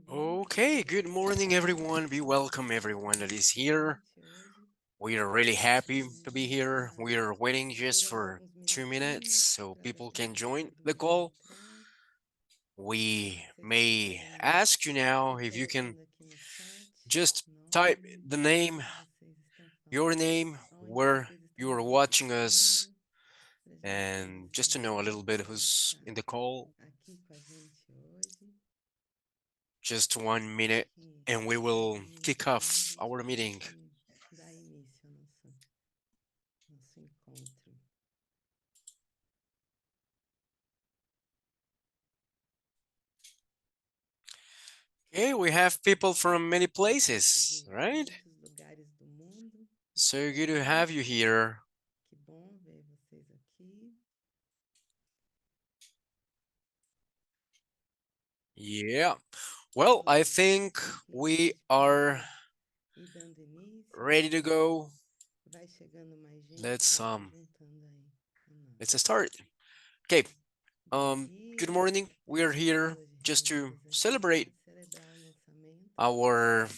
Okay, good morning, everyone. We welcome everyone that is here. We are really happy to be here. We are waiting just for 2 minutes so people can join the call. We may ask you now if you can just type the name, your name, where you are watching us, and just to know a little bit who's in the call. Just 1 minute, and we will kick off our meeting. Okay, we have people from many places, right? So good to have you here. Yeah. Well, I think we are ready to go. Let's um let's start. Okay. Good morning. We are here just to celebrate our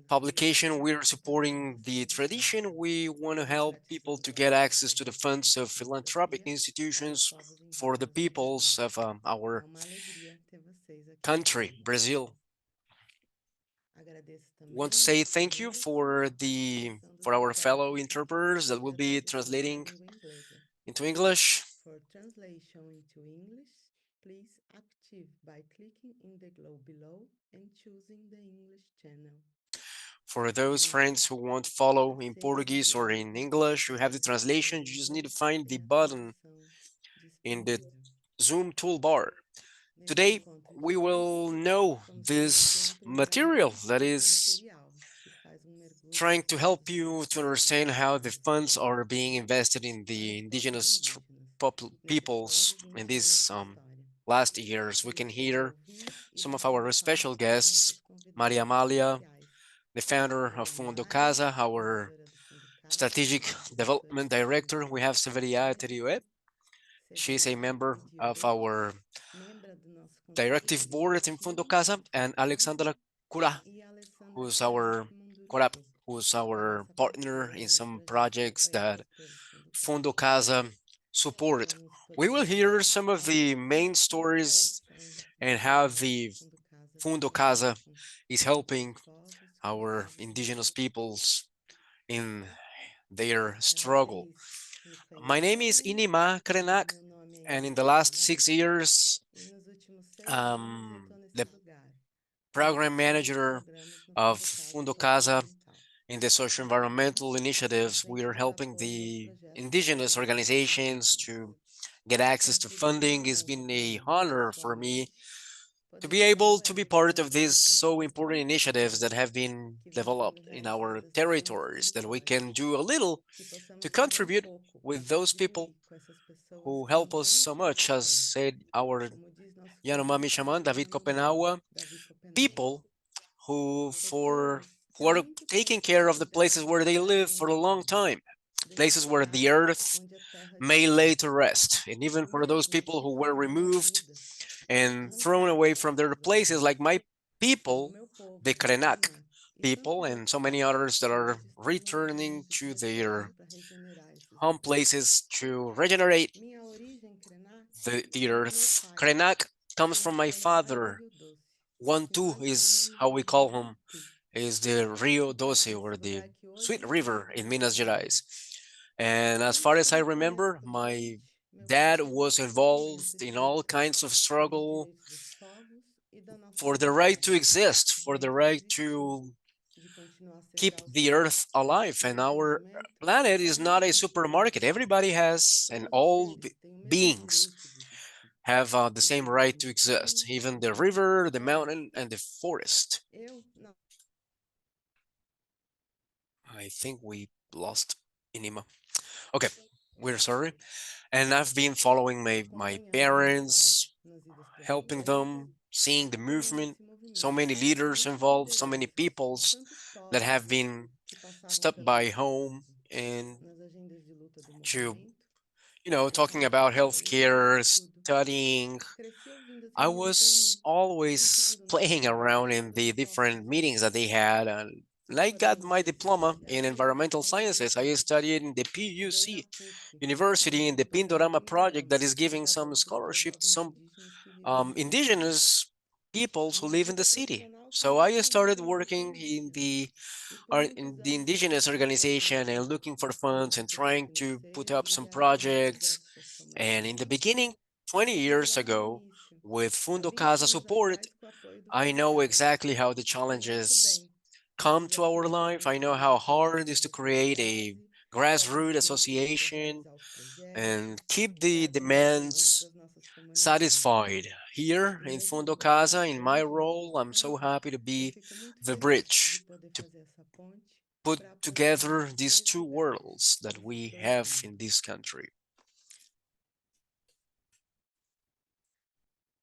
publication. We are supporting the tradition. We want to help people to get access to the funds of philanthropic institutions for the peoples of our country, Brazil. Want to say thank you for our fellow interpreters that will be translating into English. For those friends who want to follow in Portuguese or in English, you have the translation. You just need to find the button in the Zoom toolbar. Today, we will know this material that is trying to help you to understand how the funds are being invested in the indigenous peoples in these last years. We can hear some of our special guests, Maria Amalia, the founder of Fundo Casa, our strategic development director. We have Severia Teriuet. She's a member of our directive board in Fundo Casa, and Alexandra Cura, who's our Corap, who's our partner in some projects that Fundo Casa support. We will hear some of the main stories and how the Fundo Casa is helping our indigenous peoples in their struggle. My name is Inima Krenak, and in the last 6 years, the program manager of Fundo Casa in the socio-environmental initiatives. We are helping the indigenous organizations to get access to funding. It's been a honor for me to be able to be part of these so important initiatives that have been developed in our territories, that we can do a little to contribute with those people who help us so much, as said our Yanomami shaman, David Kopenawa, people who are taking care of the places where they live for a long time, places where the earth may lay to rest. And even for those people who were removed and thrown away from their places, like my people, the Krenak people, and so many others that are returning to their home places to regenerate the earth. Krenak comes from my father. One two is how we call him, is the Rio Doce, or the Sweet River in Minas Gerais. And as far as I remember, my dad was involved in all kinds of struggle for the right to exist, for the right to keep the earth alive. And our planet is not a supermarket. Everybody has, and all beings have the same right to exist, even the river, the mountain, and the forest. I think we lost Inima. Okay, we're sorry. And I've been following my parents, helping them, seeing the movement, so many leaders involved, so many peoples that have been stopped by home and to talking about healthcare, studying. I was always playing around in the different meetings that they had, and I got my diploma in environmental sciences. I studied in the PUC University in the Pindorama project that is giving some scholarship to some indigenous peoples who live in the city. So I started working in the indigenous organization and looking for funds and trying to put up some projects. And in the beginning, 20 years ago, with Fundo Casa support, I know exactly how the challenges come to our life. I know how hard it is to create a grassroots association and keep the demands satisfied. Here in Fundo Casa, in my role, I'm so happy to be the bridge to put together these two worlds that we have in this country.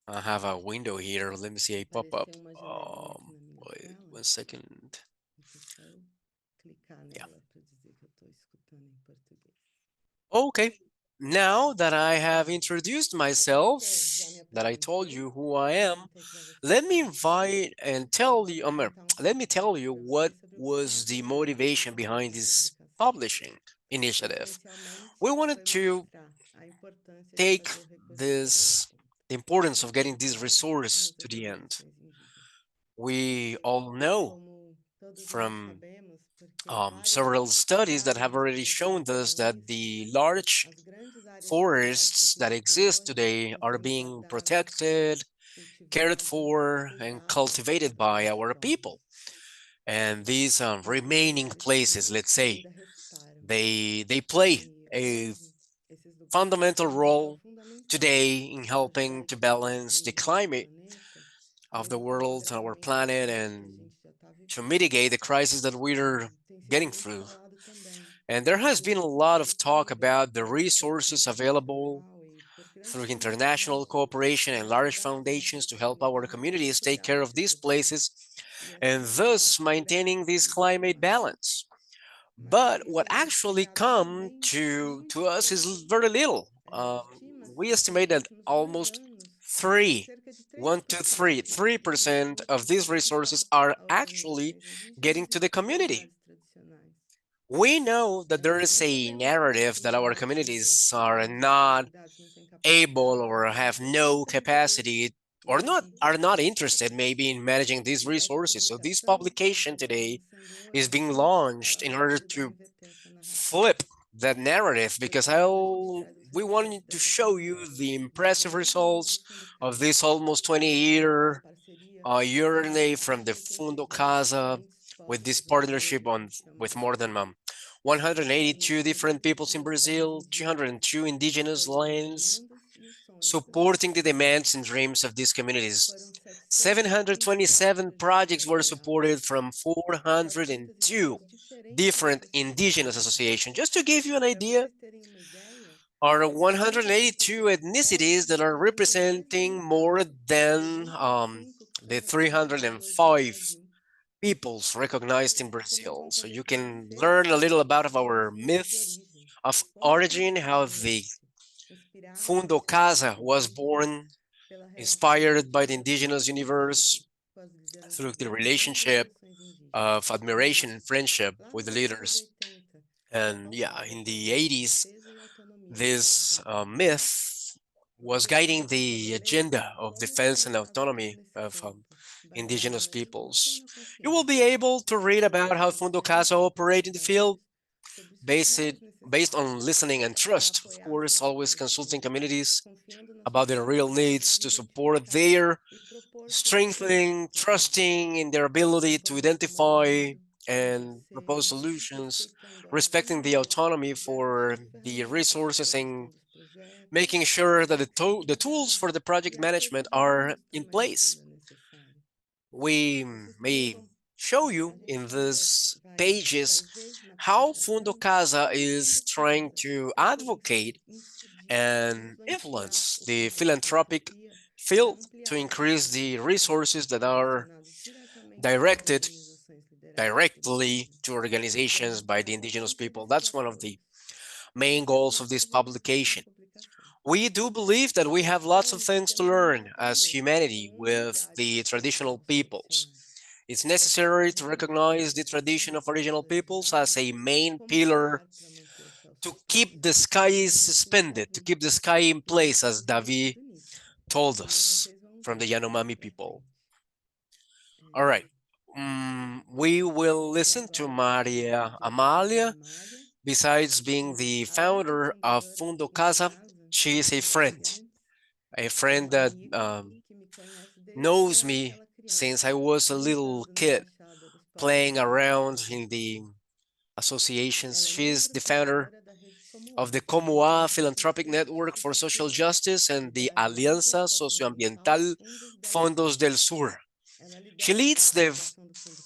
I have a window here. Let me see a pop-up. Wait 1 second. Yeah. Okay. Now that I have introduced myself, that I told you who I am, let me invite and tell you, let me tell you what was the motivation behind this publishing initiative. We wanted to take this, the importance of getting this resource to the end. We all know from several studies that have already shown us that the large forests that exist today are being protected, cared for, and cultivated by our people. And these remaining places, let's say, they play a fundamental role today in helping to balance the climate of the world, our planet, and to mitigate the crisis that we're getting through. And there has been a lot of talk about the resources available through international cooperation and large foundations to help our communities take care of these places and thus maintaining this climate balance. But what actually come to us is very little. We estimate that almost three, 3% of these resources are actually getting to the community. We know that there is a narrative that our communities are not able or have no capacity or not are not interested maybe in managing these resources. So this publication today is being launched in order to flip that narrative because we wanted to show you the impressive results of this almost 20-year journey from the Fundo Casa with this partnership on with more than 182 different peoples in Brazil, 202 indigenous lands, supporting the demands and dreams of these communities. 727 projects were supported from 402 different indigenous associations. Just to give you an idea, are 182 ethnicities that are representing more than the 305 peoples recognized in Brazil. So you can learn a little about our myth of origin, how the Fundo Casa was born, inspired by the indigenous universe through the relationship of admiration and friendship with the leaders. And yeah, in the 80s, this myth was guiding the agenda of defense and autonomy of indigenous peoples. You will be able to read about how Fundo Casa operate in the field, based, based on listening and trust. Of course, always consulting communities about their real needs to support their strengthening, trusting in their ability to identify and propose solutions, respecting the autonomy for the resources and making sure that the tools for the project management are in place. We may show you in these pages how Fundo Casa is trying to advocate and influence the philanthropic field to increase the resources that are directed directly to organizations by the indigenous people. That's one of the main goals of this publication. We do believe that we have lots of things to learn as humanity with the traditional peoples. It's necessary to recognize the tradition of original peoples as a main pillar to keep the sky suspended, to keep the sky in place, as Davi told us from the Yanomami people. All right. We will listen to Maria Amalia. Besides being the founder of Fundo Casa, she is a friend that knows me since I was a little kid playing around in the associations. She's the founder of the Comoa Philanthropic Network for Social Justice and the Alianza Socio-Ambiental Fondos del Sur. She leads the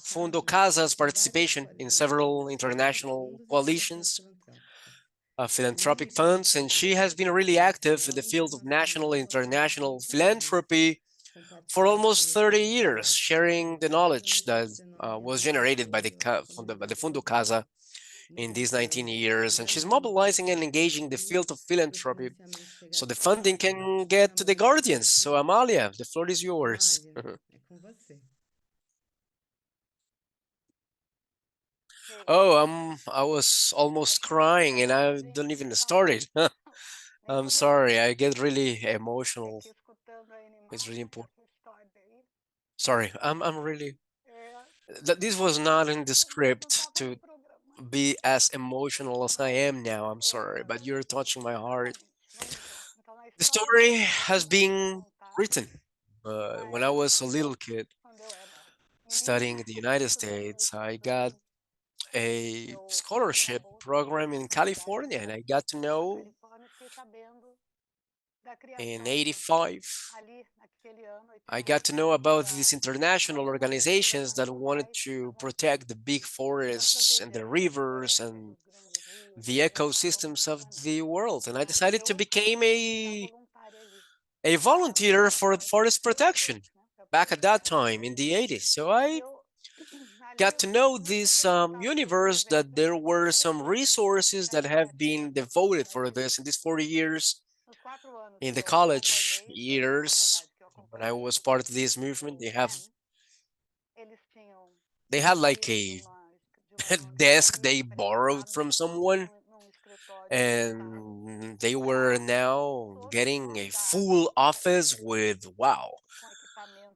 Fundo Casa's participation in several international coalitions philanthropic funds, and she has been really active in the field of national and international philanthropy for almost 30 years, sharing the knowledge that was generated by the Fundo Casa in these 19 years. And she's mobilizing and engaging the field of philanthropy so the funding can get to the guardians. So, Amalia, the floor is yours. Oh, I was almost crying and I don't even start it. I'm sorry, I get really emotional. It's really important. Sorry, I'm really that this was not in the script to be as emotional as I am now. I'm sorry, but you're touching my heart. The story has been written when I was a little kid studying in the United States. I got a scholarship program in California, and I got to know in 85 I got to know about these international organizations that wanted to protect the big forests and the rivers and the ecosystems of the world. And I decided to become a volunteer for forest protection back at that time in the 80s. So I got to know this universe that there were some resources that have been devoted for this in these 40 years in the college years when I was part of this movement. They had like a desk they borrowed from someone, and they were now getting a full office with wow,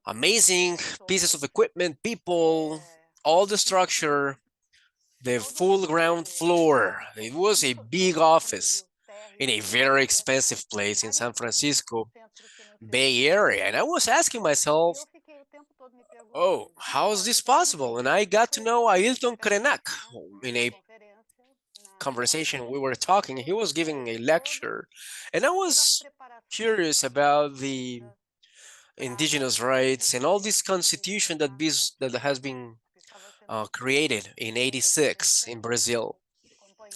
amazing pieces of equipment, people, all the structure, the full ground floor. It was a big office in a very expensive place in San Francisco Bay Area. And I was asking myself, oh, how is this possible? And I got to know Ailton Krenak in a conversation we were talking. He was giving a lecture, and I was curious about the indigenous rights and all this constitution that has been created in 86 in Brazil.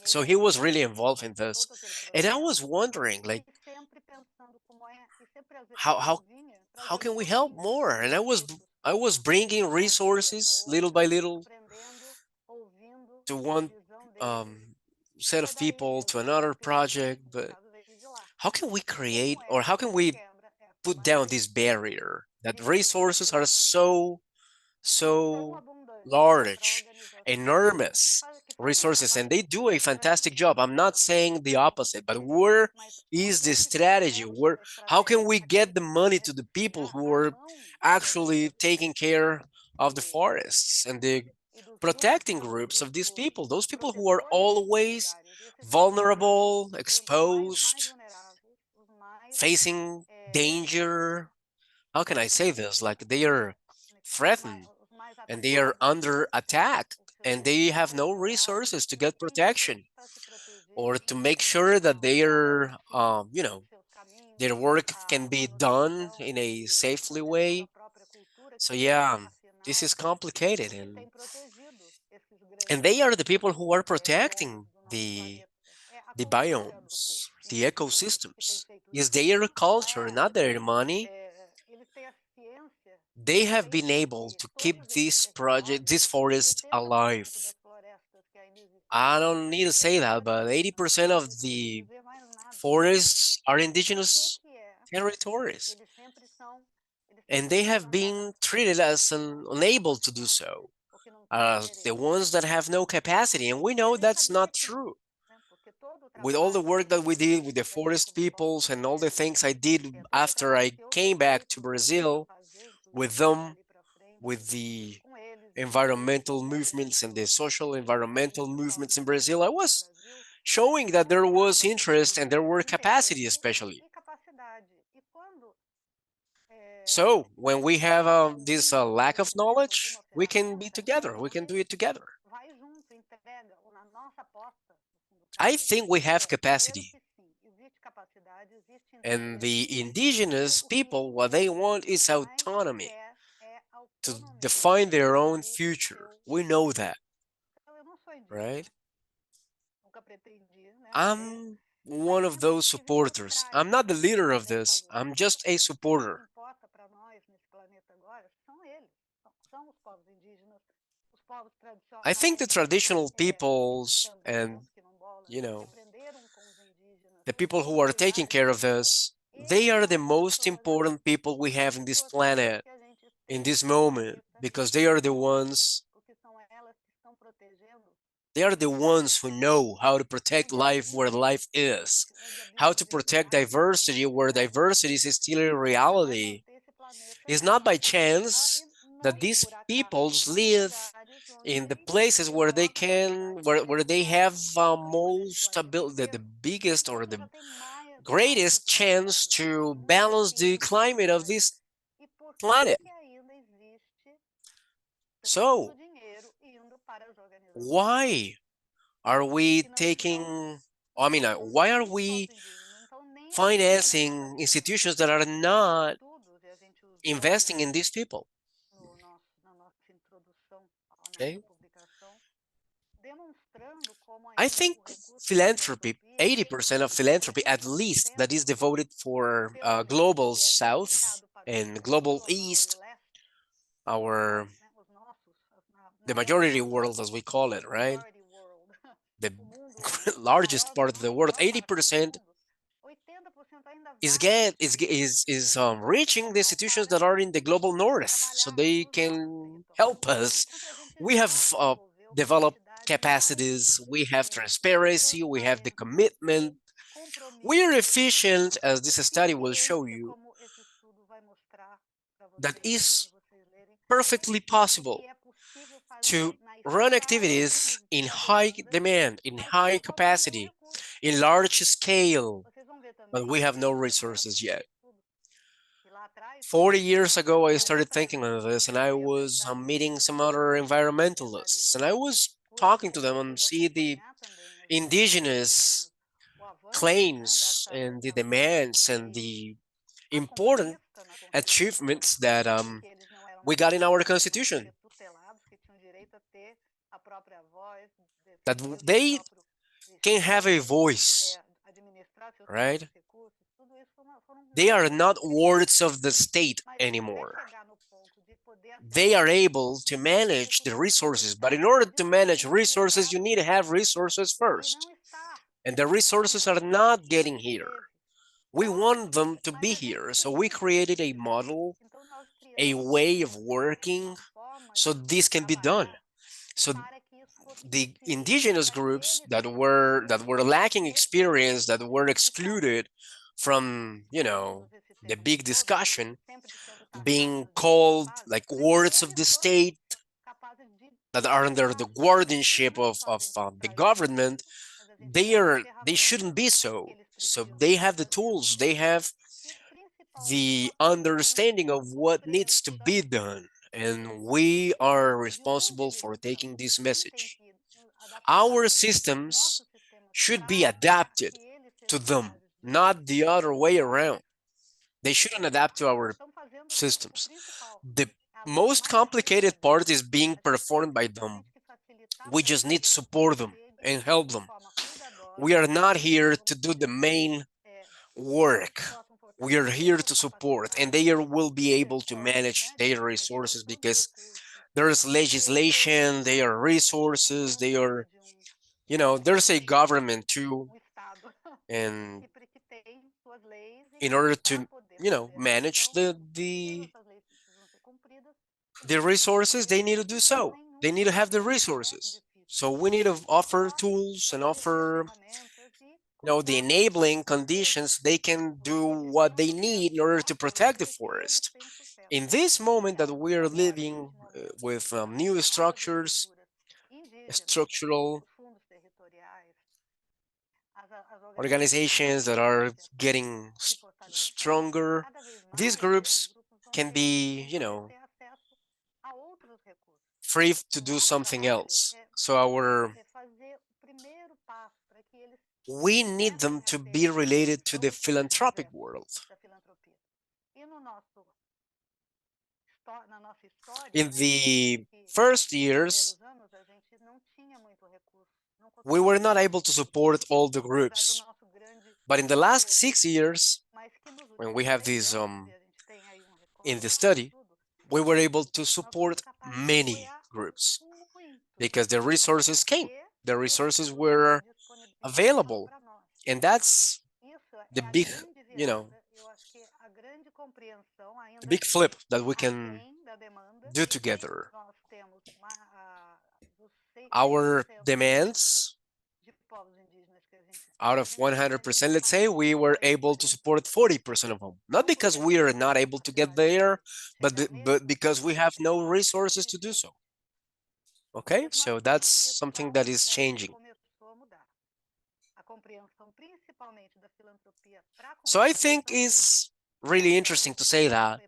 So he was really involved in this. And I was wondering, like, how how how can we help more? And I was bringing resources little by little to one um, set of people to another project, but how can we create or how can we put down this barrier that resources are so large, enormous resources, and they do a fantastic job. I'm not saying the opposite, but where is the strategy? Where how can we get the money to the people who are actually taking care of the forests and the protecting groups of these people? Those people who are always vulnerable, exposed, facing danger. How can I say this? Like they are threatened and they are under attack and they have no resources to get protection or to make sure that their work can be done in a safely way. So yeah, this is complicated, and they are the people who are protecting the biomes, the ecosystems. It's their culture, not their money. They have been able to keep this forest alive I don't need to say that, but 80% of the forests are indigenous territories, and they have been treated as unable to do so, the ones that have no capacity, and we know that's not true. With all the work that we did with the forest peoples and all the things I did after I came back to Brazil with them, with the environmental movements and the social environmental movements in Brazil, I was showing that there was interest and there were capacity, especially. So when we have this lack of knowledge, we can be together. We can do it together. I think we have capacity. And the indigenous people, what they want is autonomy to define their own future. We know that, right? I'm one of those supporters. I'm not the leader of this. I'm just a supporter. I think the traditional peoples and, you know, the people who are taking care of this, they are the most important people we have in this planet in this moment because they are the ones who know how to protect life where life is, how to protect diversity where diversity is still a reality. It's not by chance that these peoples live in the places where they can, where they have most ability, the biggest or the greatest chance to balance the climate of this planet. So, why are we taking, I mean, why are we financing institutions that are not investing in these people? Okay. I think philanthropy, 80% of philanthropy at least, that is devoted for global south and global east, our the majority world as we call it, right? The largest part of the world, 80% is reaching the institutions that are in the global north so they can help us. We have developed capacities, we have transparency, we have the commitment, we are efficient, as this study will show you, that is perfectly possible to run activities in high demand, in high capacity, in large scale, but we have no resources yet. 40 years ago, I started thinking of this, and I was meeting some other environmentalists, and I was talking to them and see the indigenous claims and the demands and the important achievements that we got in our constitution. That they can have a voice, right? They are not wards of the state anymore. They are able to manage the resources, but in order to manage resources, you need to have resources first. And the resources are not getting here. We want them to be here. So we created a model, a way of working so this can be done. So the indigenous groups that were lacking experience, that were excluded from, the big discussion, being called like wards of the state that are under the guardianship of the government, they shouldn't be so. So they have the tools, they have the understanding of what needs to be done, and we are responsible for taking this message. Our systems should be adapted to them, not the other way around. They shouldn't adapt to our systems. The most complicated part is being performed by them. We just need to support them and help them. We are not here to do the main work. We are here to support, and they will be able to manage their resources because there is legislation, there are resources, they are, there's a government too, and in order to, manage the resources, they need to do so. They need to have the resources. So we need to offer tools and offer, the enabling conditions they can do what they need in order to protect the forest. In this moment that we are living with new structural organizations that are getting stronger, these groups can be, free to do something else. So we need them to be related to the philanthropic world. In the first years, we were not able to support all the groups. But in the last 6 years, when we have these in the study, we were able to support many groups because the resources came. The resources were available. And that's the big, you know, the big flip that we can do together. Our demands, out of 100%, let's say, we were able to support 40% of them. Not because we are not able to get there, but because we have no resources to do so. Okay, so that's something that is changing. So I think it's really interesting to say that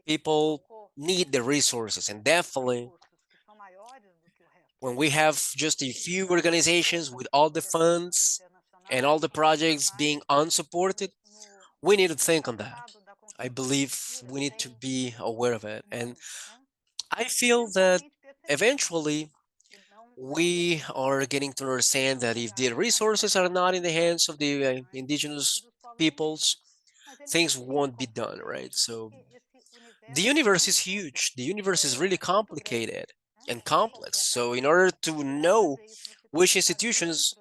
people need the resources, and definitely when we have just a few organizations with all the funds and all the projects being unsupported, we need to think on that. I believe we need to be aware of it. And I feel that eventually we are getting to understand that if the resources are not in the hands of the indigenous peoples, things won't be done, right? So the universe is huge. The universe is really complicated and complex. So in order to know which institutions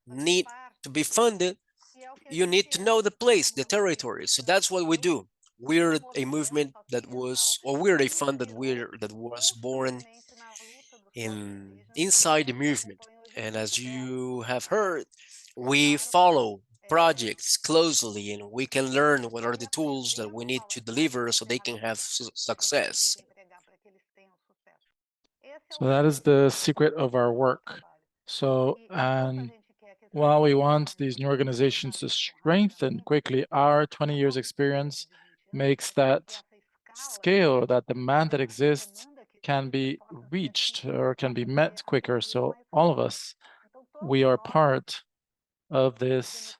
need to be funded, you need to know the place, the territory. So that's what we do. We're a movement that was, or we're a fund that was born in inside the movement. And as you have heard, we follow projects closely and we can learn what are the tools that we need to deliver so they can have success. So that is the secret of our work. So, and while we want these new organizations to strengthen quickly, our 20 years experience makes that scale, that demand that exists can be reached or can be met quicker. So all of us, we are part of this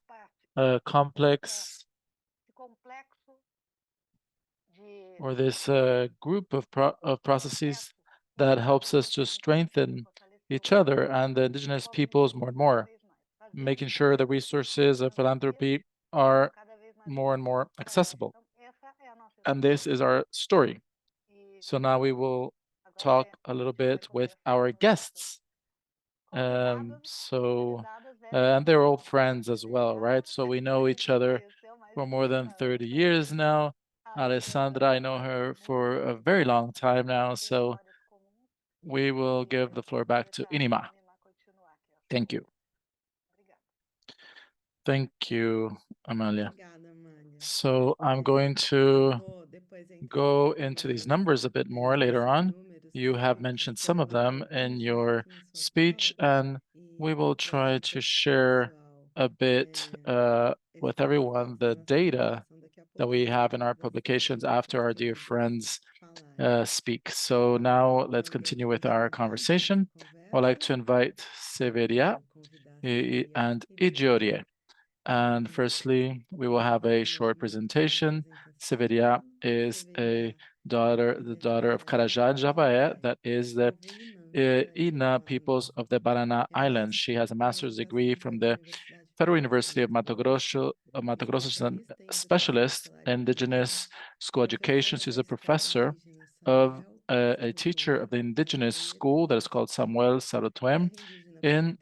complex or this group of processes that helps us to strengthen each other and the indigenous peoples more and more, making sure the resources of philanthropy are more and more accessible. And this is our story. So now we will talk a little bit with our guests. And they're all friends as well, right? So we know each other for more than 30 years now. Alessandra, I know her for a very long time now, so we will give the floor back to Inima. Thank you. Thank you, Amalia. So I'm going to go into these numbers a bit more later on. You have mentioned some of them in your speech, and we will try to share a bit with everyone the data that we have in our publications after our dear friends speak. So now let's continue with our conversation. I'd like to invite Severia and Idiorie. And firstly, we will have a short presentation. Severia is the daughter of Carajá and Javaé, that is the Ina peoples of the Banana Islands. She has a master's degree from the Federal University of Mato Grosso. Mato Grosso is a specialist in indigenous school education. She's a professor of a teacher of the indigenous school that is called Samuel Sarotuem in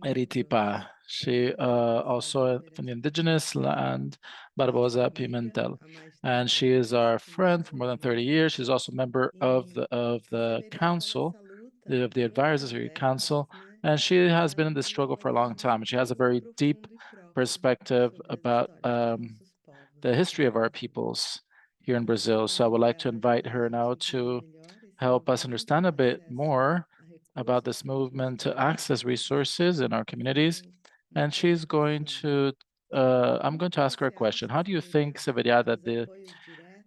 Eritipa. She also from the indigenous land, Barbosa Pimentel. And she is our friend for more than 30 years. She's also a member of the council, of the advisory council, and she has been in this struggle for a long time. She has a very deep perspective about the history of our peoples here in Brazil. So I would like to invite her now to help us understand a bit more about this movement to access resources in our communities. And I'm going to ask her a question. How do you think, Severia, that the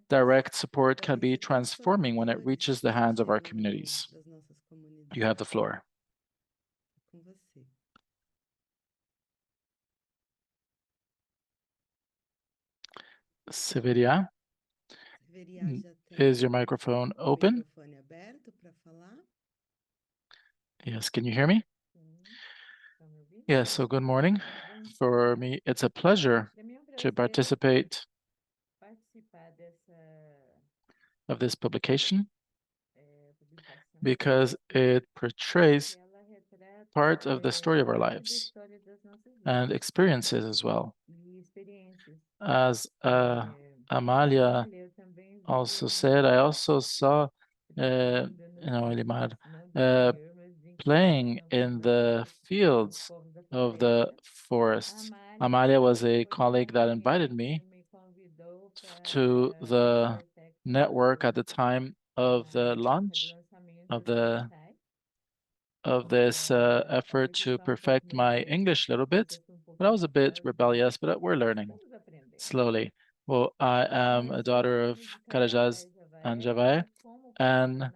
direct support can be transforming when it reaches the hands of our communities? You have the floor. Severia, is your microphone open? Yes, can you hear me? Yes, so good morning. For me, it's a pleasure to participate of this publication because it portrays part of the story of our lives and experiences as well. As Amalia also said, I also saw, Elimar, uh, playing in the fields of the forest. Amalia was a colleague that invited me to the network at the time of the launch of the of this effort to perfect my English a little bit, but I was a bit rebellious, but we're learning slowly. Well, I am a daughter of Carajás and Javai, and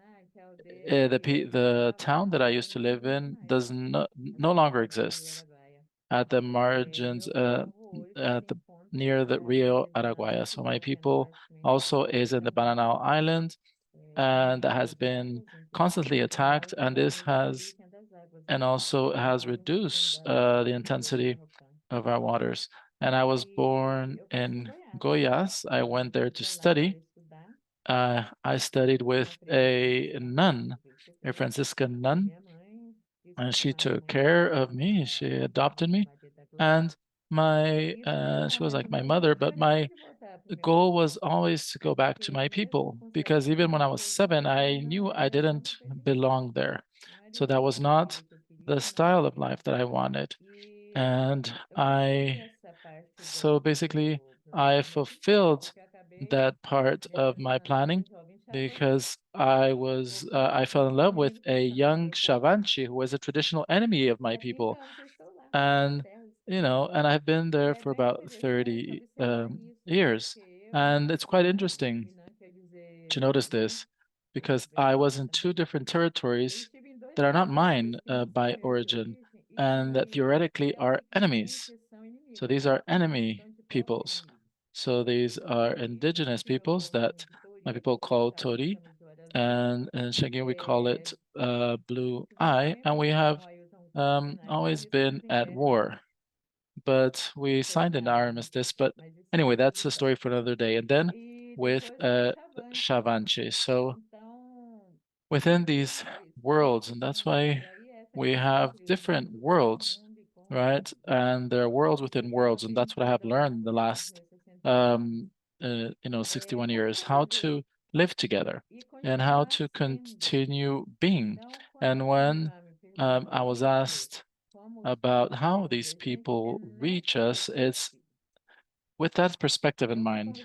the town that I used to live in does no longer exists at the margins, at the near the Rio Araguaia. So my people also is in the Bananao Island, and that has been constantly attacked, and this has and also has reduced the intensity of our waters. And I was born in Goiás. I went there to study. I studied with a nun, a Franciscan nun, and she took care of me. She adopted me, and my she was like my mother. But my goal was always to go back to my people because even when I was 7, I knew I didn't belong there. So that was not the style of life that I wanted. And so basically, I fulfilled that part of my planning because I fell in love with a young Shavanchi who was a traditional enemy of my people. And, and I've been there for about 30 years. And it's quite interesting to notice this because I was in two different territories that are not mine by origin and that theoretically are enemies. So these are enemy peoples. So these are indigenous peoples that my people call Tori, and in Shangi we call it Blue Eye, and we have always been at war, but we signed an armistice. But anyway, that's a story for another day. And then with Shavanchi. So within these worlds, and that's why we have different worlds, right? And there are worlds within worlds, and that's what I have learned in the last, 61 years, how to live together and how to continue being. And when I was asked about how these people reach us, it's with that perspective in mind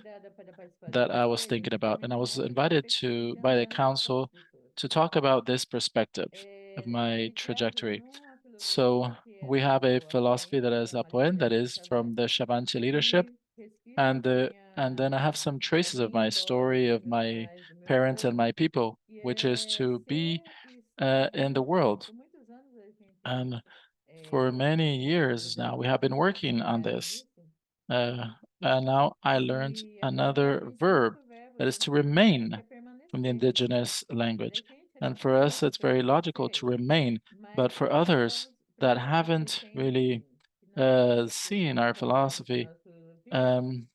that I was thinking about. And I was invited to by the council to talk about this perspective of my trajectory. So we have a philosophy that is Apoen, that is from the Shavanti leadership, and then I have some traces of my story of my parents and my people, which is to be in the world. And for many years now, we have been working on this. Uh, and now I learned another verb that is to remain from the indigenous language. And for us, it's very logical to remain. But for others that haven't really seen our philosophy, um,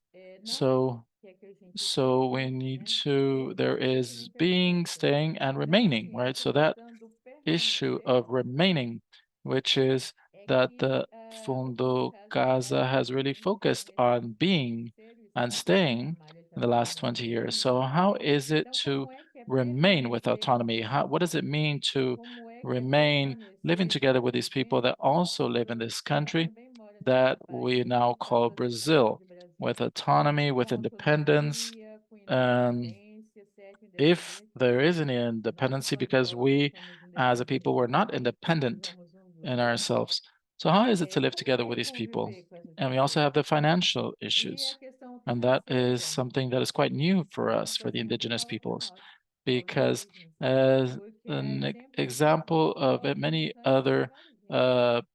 so we need to, there is being, staying, and remaining, right? So that issue of remaining which is that the Fundo Casa has really focused on being and staying in the last 20 years. So how is it to remain with autonomy? What does it mean to remain living together with these people that also live in this country that we now call Brazil, with autonomy, with independence? Um, if there is any independency, because we as a people were not independent in ourselves. So how is it to live together with these people? And we also have the financial issues. And that is something that is quite new for us, for the indigenous peoples, because as an example of many other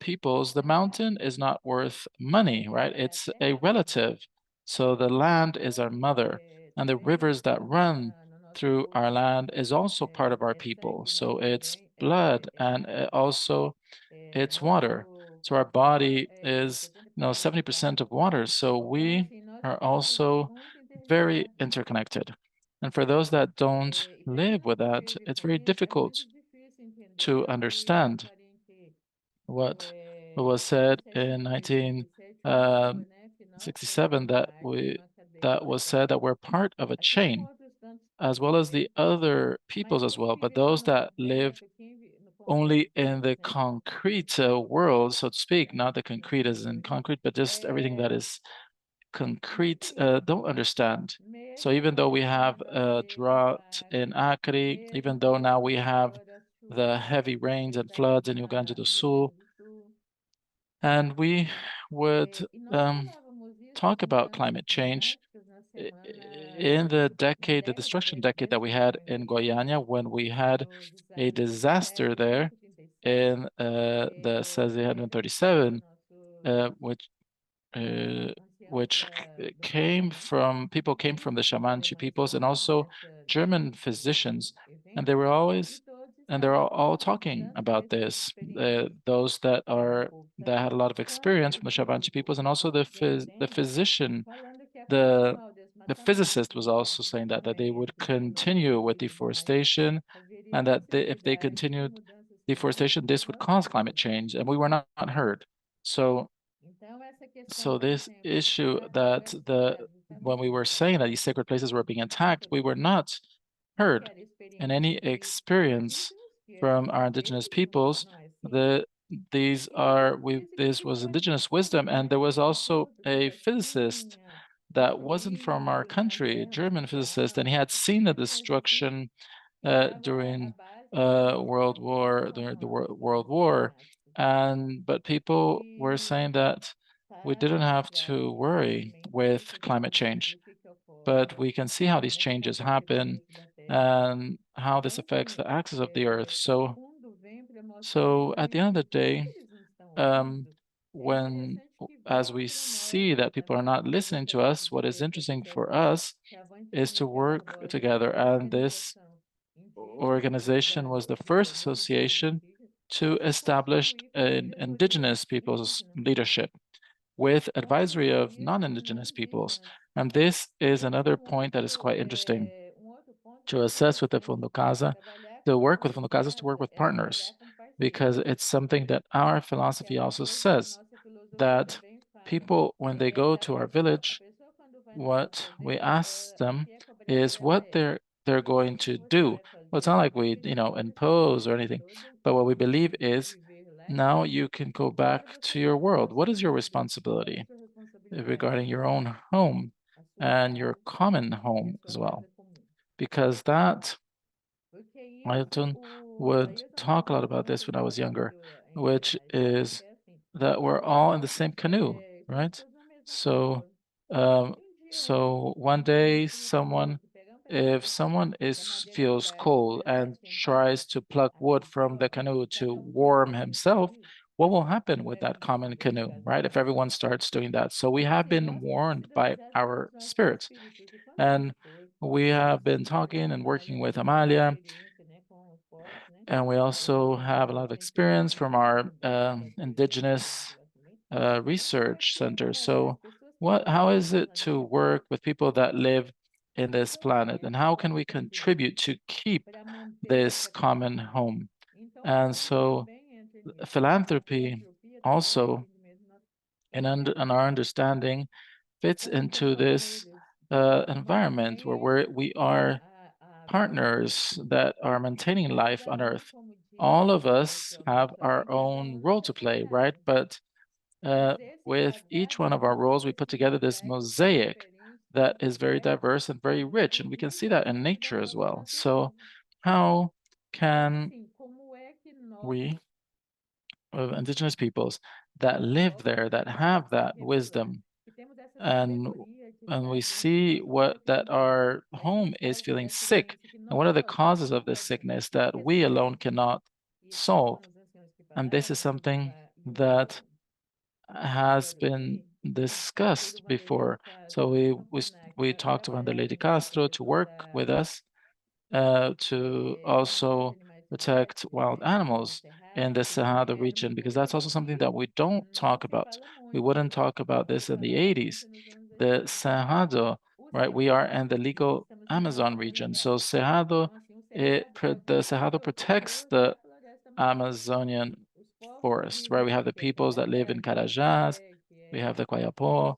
peoples, the mountain is not worth money, right? It's a relative. So the land is our mother, and the rivers that run through our land is also part of our people. So it's blood and also it's water. So our body is, 70% of water. So we are also very interconnected. And for those that don't live with that, it's very difficult to understand what was said in 1967 that was said that we're part of a chain, as well as the other peoples as well. But those that live only in the concrete world, so to speak, not the concrete as in concrete, but just everything that is concrete, don't understand. So even though we have a drought in Acre, even though now we have the heavy rains and floods in Rio Grande do Sul, and we would talk about climate change in the decade, the destruction decade that we had in Goiânia, when we had a disaster there in the SESI 137, which uh, came from people came from the Shamanchi peoples and also German physicians, and they were always and they're all talking about this. Those that had a lot of experience from the Shamanchi peoples, and also the physician, the the physicist was also saying that they would continue with deforestation, and that if they continued deforestation, this would cause climate change, and we were not heard. So this issue that when we were saying that these sacred places were being attacked, we were not heard. In any experience from our indigenous peoples, the these are we this was indigenous wisdom, and there was also a physicist that wasn't from our country, a German physicist, and he had seen the destruction during during the World War, and but people were saying that we didn't have to worry with climate change, but we can see how these changes happen and how this affects the axis of the Earth. So at the end of the day, um, when as we see that people are not listening to us, what is interesting for us is to work together. And this organization was the first association to establish an indigenous people's leadership with advisory of non-indigenous peoples. And this is another point that is quite interesting to assess with the Fundo Casa. To work with Fundo Casa is to work with partners, because it's something that our philosophy also says, that people, when they go to our village, what we ask them is what they're going to do. Well, it's not like we, impose or anything, but what we believe is now you can go back to your world. What is your responsibility regarding your own home and your common home as well? Because that Milton would talk a lot about this when I was younger, which is that we're all in the same canoe, right? So, um, so one day if someone feels cold and tries to pluck wood from the canoe to warm himself, what will happen with that common canoe, right? If everyone starts doing that. So we have been warned by our spirits, and we have been talking and working with Amalia, and we also have a lot of experience from our indigenous research center. So how is it to work with people that live in this planet, and how can we contribute to keep this common home? And so Philanthropy also, in our understanding, fits into this environment where we are partners that are maintaining life on Earth. All of us have our own role to play, right? But with each one of our roles, we put together this mosaic that is very diverse and very rich, and we can see that in nature as well. So, how can we, indigenous peoples that live there, that have that wisdom, and we see what that our home is feeling sick, and what are the causes of this sickness that we alone cannot solve? And this is something that has been discussed before. So we talked to Lady Castro to work with us to also protect wild animals in the Cerrado region, because that's also something that we don't talk about. We wouldn't talk about this in the 80s. The Cerrado, right? We are in the legal Amazon region. So Cerrado, the Cerrado protects the Amazonian forest, right? We have the peoples that live in Carajás, we have the Quayapo,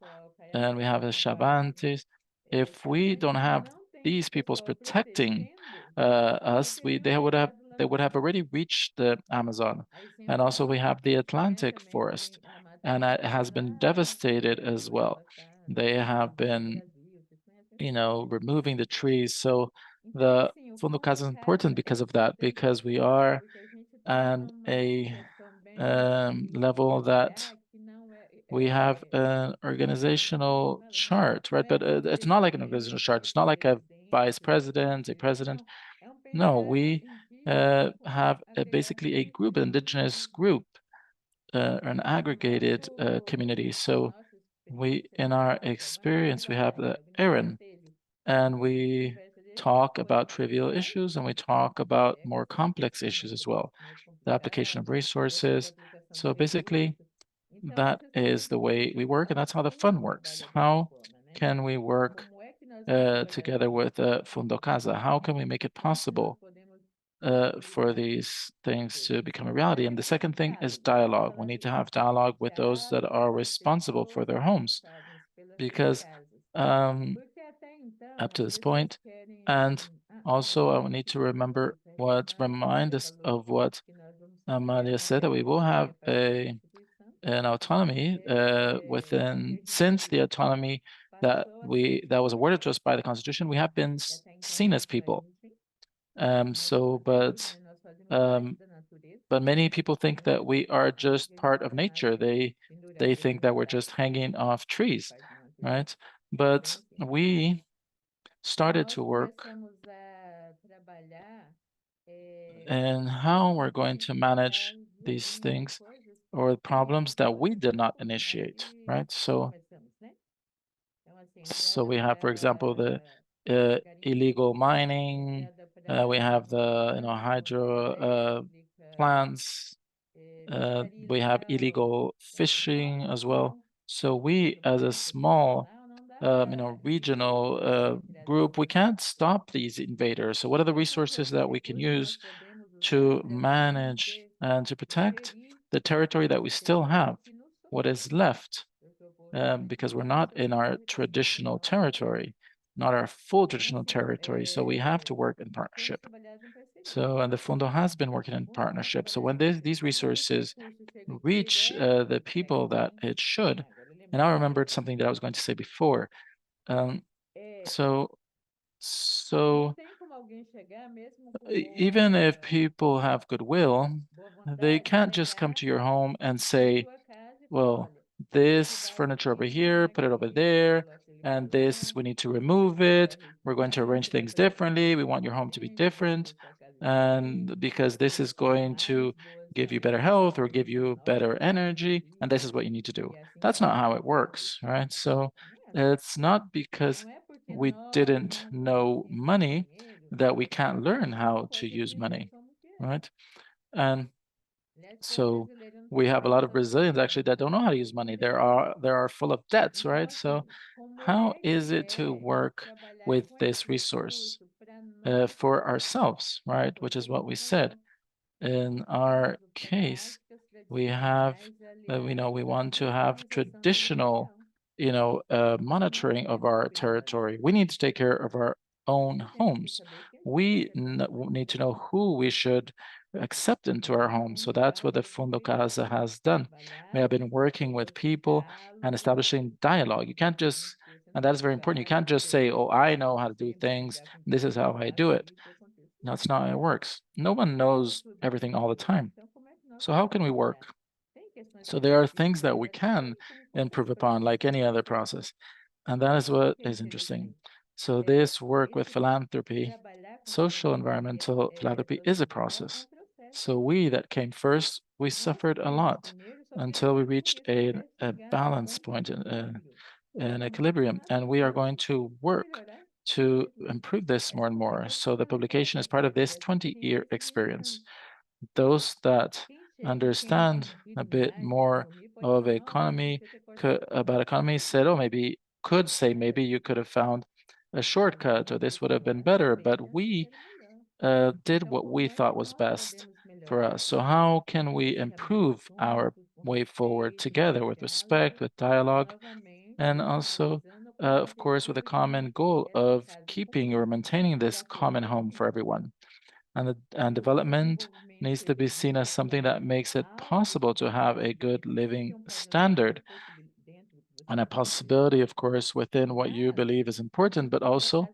and we have the Chavantes. If we don't have these peoples protecting us, they would have already reached the Amazon, and also we have the Atlantic forest, and it has been devastated as well. They have been, removing the trees. So the Fundo Casa is important because of that, because we are and a level that we have an organizational chart, right? But it's not like an organizational chart. It's not like a vice president, a president. No, we have basically a group, an indigenous group, an aggregated community. So in our experience, we have the Aaron, and we talk about trivial issues and we talk about more complex issues as well, the application of resources. So basically, that is the way we work, and that's how the fund works. How can we work together with Fundo Casa? How can we make it possible for these things to become a reality? And the second thing is dialogue. We need to have dialogue with those that are responsible for their homes, because um, up to this point, and also I will need to remind us of what Amalia said, that we will have an autonomy within, since the autonomy that was awarded to us by the Constitution, we have been seen as people. So, um, but many people think that we are just part of nature. They think that we're just hanging off trees, right? But we started to work and how we're going to manage these things or problems that we did not initiate, right? So we have, for example, the illegal mining. We have the hydro plants. We have illegal fishing as well. So we, as a small, regional group, we can't stop these invaders. So what are the resources that we can use to manage and to protect the territory that we still have, what is left, because we're not in our traditional territory, not our full traditional territory. So we have to work in partnership. So, and the Fundo has been working in partnership. So when these resources reach the people that it should, and I remembered something that I was going to say before. Um, so, so even if people have goodwill, they can't just come to your home and say, well, this furniture over here, put it over there, and this, we need to remove it. We're going to arrange things differently. We want your home to be different. And because this is going to give you better health or give you better energy, and this is what you need to do. That's not how it works, right? So it's not because we didn't know money that we can't learn how to use money, right? And so we have a lot of Brazilians actually that don't know how to use money. There are full of debts, right? So how is it to work with this resource for ourselves, right? Which is what we said in our case. We have, we want to have traditional, monitoring of our territory. We need to take care of our own homes. Need to know who we should accept into our home. So that's what the Fundo Casa has done. We have been working with people and establishing dialogue. You can't just, and that is very important. You can't just say, "Oh, I know how to do things. This is how I do it." That's not how it works. No one knows everything all the time. So how can we work? So there are things that we can improve upon, like any other process. And that is what is interesting. So this work with philanthropy, social environmental philanthropy is a process. So we that came first, we suffered a lot until we reached a balance point, an equilibrium. And we are going to work to improve this more and more. So the publication is part of this 20-year experience. Those that understand a bit more of economy, about economy said, oh, maybe you could have found a shortcut or this would have been better, but we did what we thought was best for us. So how can we improve our way forward together with respect, with dialogue, and also, of course, with a common goal of keeping or maintaining this common home for everyone? And development needs to be seen as something that makes it possible to have a good living standard and a possibility, of course, within what you believe is important, but also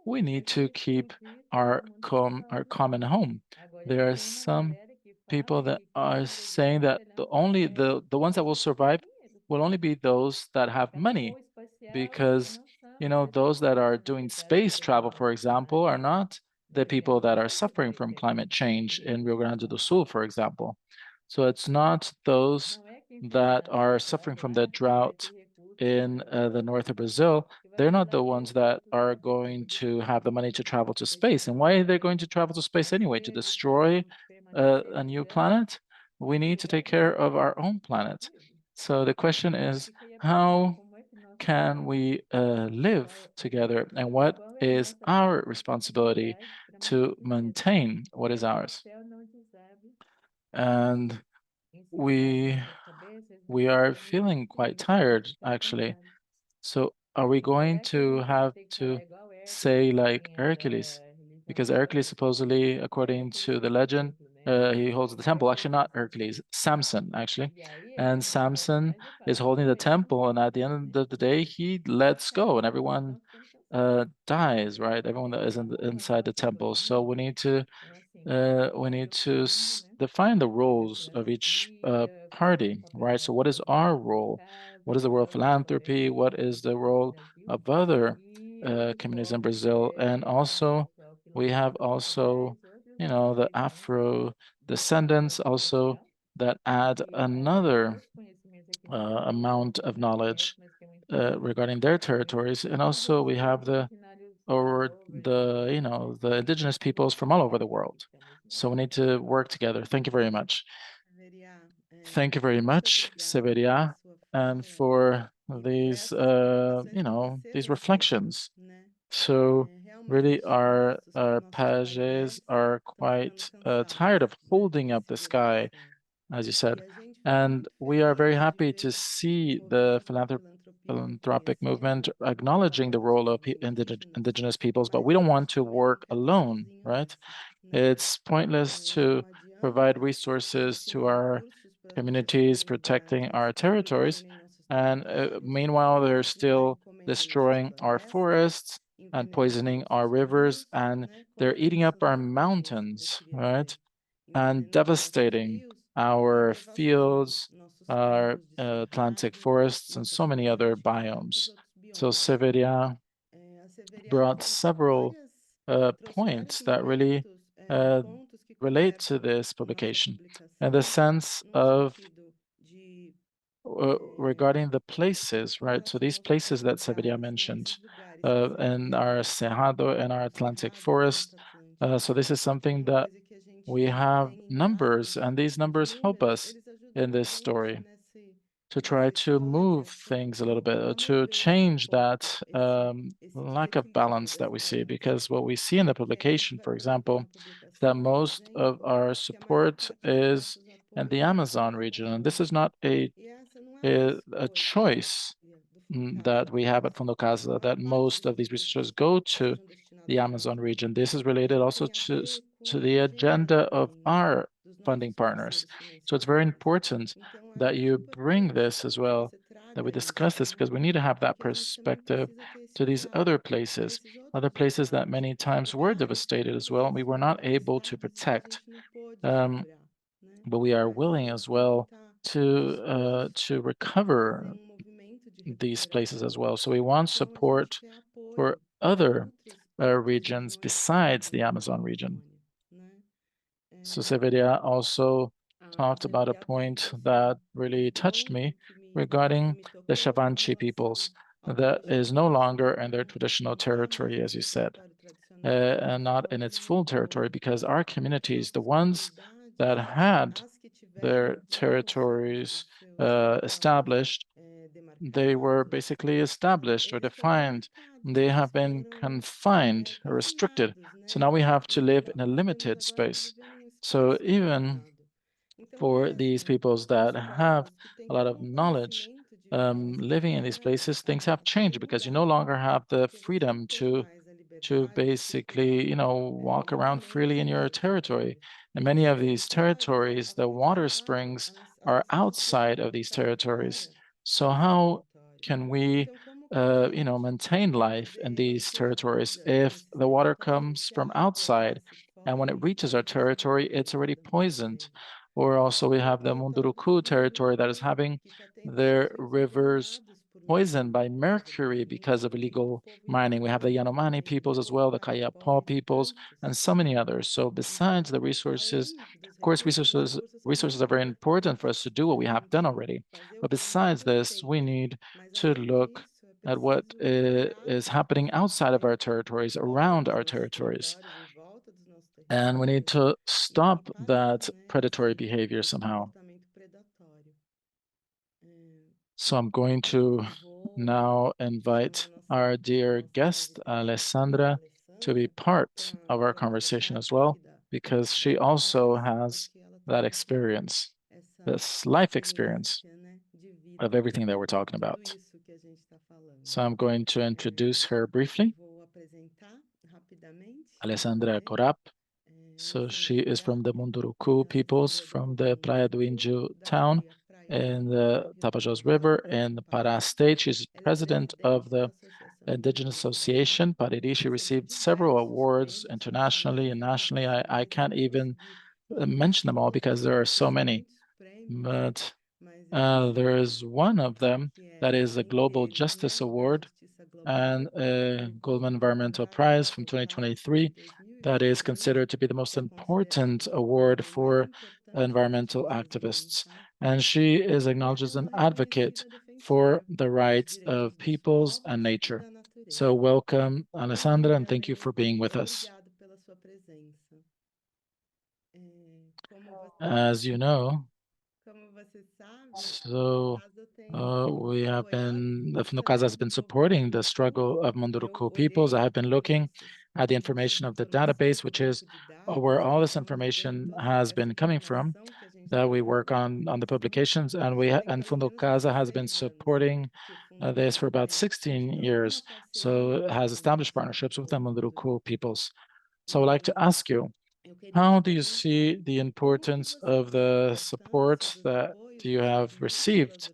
we need to keep our common home. There are some people that are saying that the ones that will survive will only be those that have money, because those that are doing space travel, for example, are not the people that are suffering from climate change in Rio Grande do Sul, for example. So it's not those that are suffering from the drought in the north of Brazil. They're not the ones that are going to have the money to travel to space. And why are they going to travel to space anyway? To destroy a new planet? We need to take care of our own planet. So the question is, how can we live together, and what is our responsibility to maintain what is ours? And we we are feeling quite tired, actually. So are we going to have to say like Hercules? Because Hercules supposedly, according to the legend, he holds the temple. Actually, not Hercules, Samson, actually. And Samson is holding the temple, and at the end of the day, he lets go, and everyone dies, right? Everyone that is inside the temple. So we need to define the roles of each party, right? So what is our role? What is the role of philanthropy? What is the role of other communities in Brazil? And also, we have also, the Afro descendants also that add another amount of knowledge regarding their territories. And also we have the indigenous peoples from all over the world. So we need to work together. Thank you very much. Thank you very much, Severia, and for these reflections. So really our pages are quite tired of holding up the sky, as you said. And we are very happy to see the philanthropic movement acknowledging the role of indigenous peoples, but we don't want to work alone, right? It's pointless to provide resources to our communities, protecting our territories, and meanwhile, they're still destroying our forests and poisoning our rivers, and they're eating up our mountains, right? And devastating our fields, our Atlantic forests, and so many other biomes. So Severia brought several points that really uh, relate to this publication, and the sense of regarding the places, right? So these places that Severia mentioned in our Cerrado and our Atlantic forest. So this is something that we have numbers, and these numbers help us in this story to try to move things a little bit, to change that lack of balance that we see. Because what we see in the publication, for example, is that most of our support is and the Amazon region. And this is not a choice that we have at Fundo Casa, that most of these researchers go to the Amazon region. This is related also to the agenda of our funding partners. So it's very important that you bring this as well, that we discuss this, because we need to have that perspective to these other places that many times were devastated as well, and we were not able to protect. Um, but we are willing as well to recover these places as well. So we want support for other regions besides the Amazon region. So Severia also talked about a point that really touched me regarding the Shavanchi peoples that is no longer in their traditional territory, as you said, and not in its full territory, because our communities, the ones that had their territories established, they were basically established or defined. They have been confined or restricted. So now we have to live in a limited space. So even for these peoples that have a lot of knowledge living in these places, things have changed because you no longer have the freedom to basically, walk around freely in your territory. And many of these territories, the water springs are outside of these territories. So how can we, maintain life in these territories if the water comes from outside, and when it reaches our territory, it's already poisoned? Or also we have the Munduruku territory that is having their rivers poisoned by mercury because of illegal mining. We have the Yanomami peoples as well, the Kayapo peoples, and so many others. So besides the resources, of course, resources are very important for us to do what we have done already. But besides this, we need to look at what is happening outside of our territories, around our territories. And we need to stop that predatory behavior somehow. So I'm going to now invite our dear guest, Alessandra, to be part of our conversation as well, because she also has that experience, this life experience of everything that we're talking about. So I'm going to introduce her briefly, Alessandra Corap. So she is from the Munduruku peoples from the Praia do Índio town in the Tapajós River in Pará state. She's president of the Indigenous Association, Pariri. She received several awards internationally and nationally. I can't even mention them all because there are so many, but there is one of them that is a Global Justice Award and a Goldman Environmental Prize from 2023 that is considered to be the most important award for environmental activists. And she is acknowledged as an advocate for the rights of peoples and nature. So welcome, Alessandra, and thank you for being with us. As you know, so we have been, the FNUCAS has been supporting the struggle of Munduruku peoples. I have been looking at the information of the database, which is where all this information has been coming from, that we work on the publications, and and FNUCAS has been supporting this for about 16 years. So it has established partnerships with the Munduruku peoples. So I would like to ask you, how do you see the importance of the support that you have received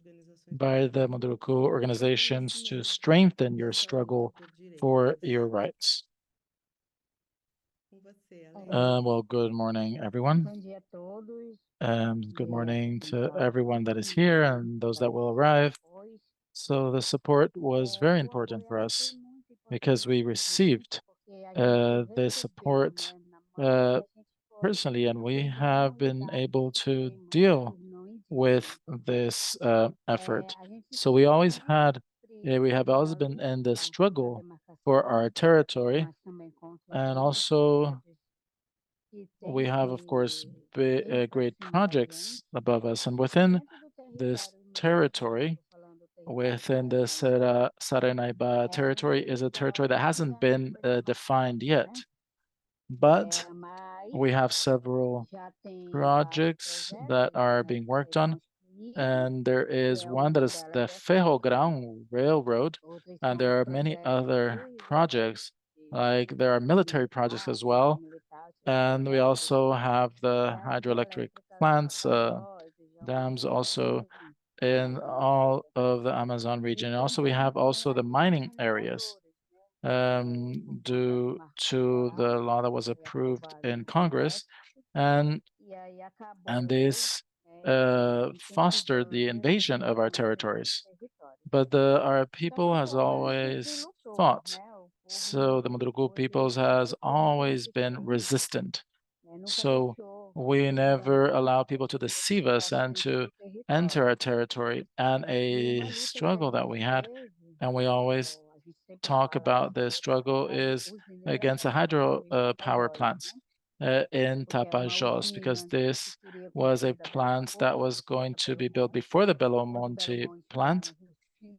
by the Munduruku organizations to strengthen your struggle for your rights? Well, good morning, everyone. Good morning to everyone that is here and those that will arrive. So the support was very important for us because we received this support uh, personally, and we have been able to deal with this effort. So we have always been in the struggle for our territory, and also we have, of course, great projects above us, and within this territory, within the Saranaiba territory, is a territory that hasn't been defined yet, but we have several projects that are being worked on, and there is one that is the Ferrogrão Railroad, and there are many other projects, like there are military projects as well, and we also have the hydroelectric plants, dams also in all of the Amazon region. And also, we have also the mining areas due to the law that was approved in Congress, and this fostered the invasion of our territories. But our people has always fought. So the Munduruku peoples has always been resistant. So we never allow people to deceive us and to enter our territory. And a struggle that we had, and we always talk about the struggle, is against the hydro power plants in Tapajós, because this was a plant that was going to be built before the Belo Monte plant,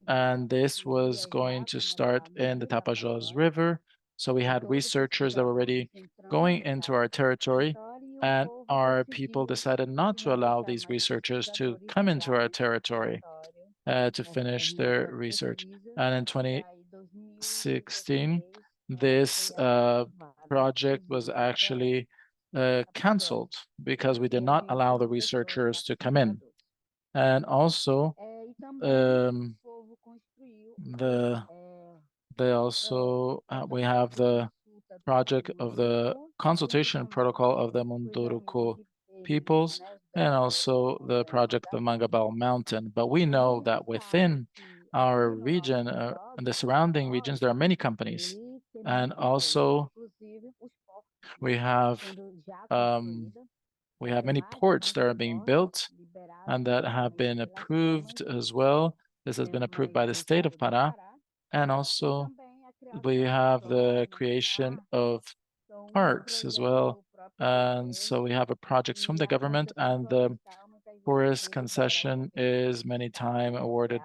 and this was going to start in the Tapajós River. So we had researchers that were already going into our territory, and our people decided not to allow these researchers to come into our territory to finish their research. And in 2016, this project was actually canceled because we did not allow the researchers to come in. And also, um, the they also we have the project of the consultation protocol of the Munduruku peoples, and also the project of Mangabal Mountain. But we know that within our region and the surrounding regions, there are many companies, and also we have um, we have many ports that are being built and that have been approved as well. This has been approved by the state of Pará, and also we have the creation of parks as well. And so we have a projects from the government, and the forest concession is many times awarded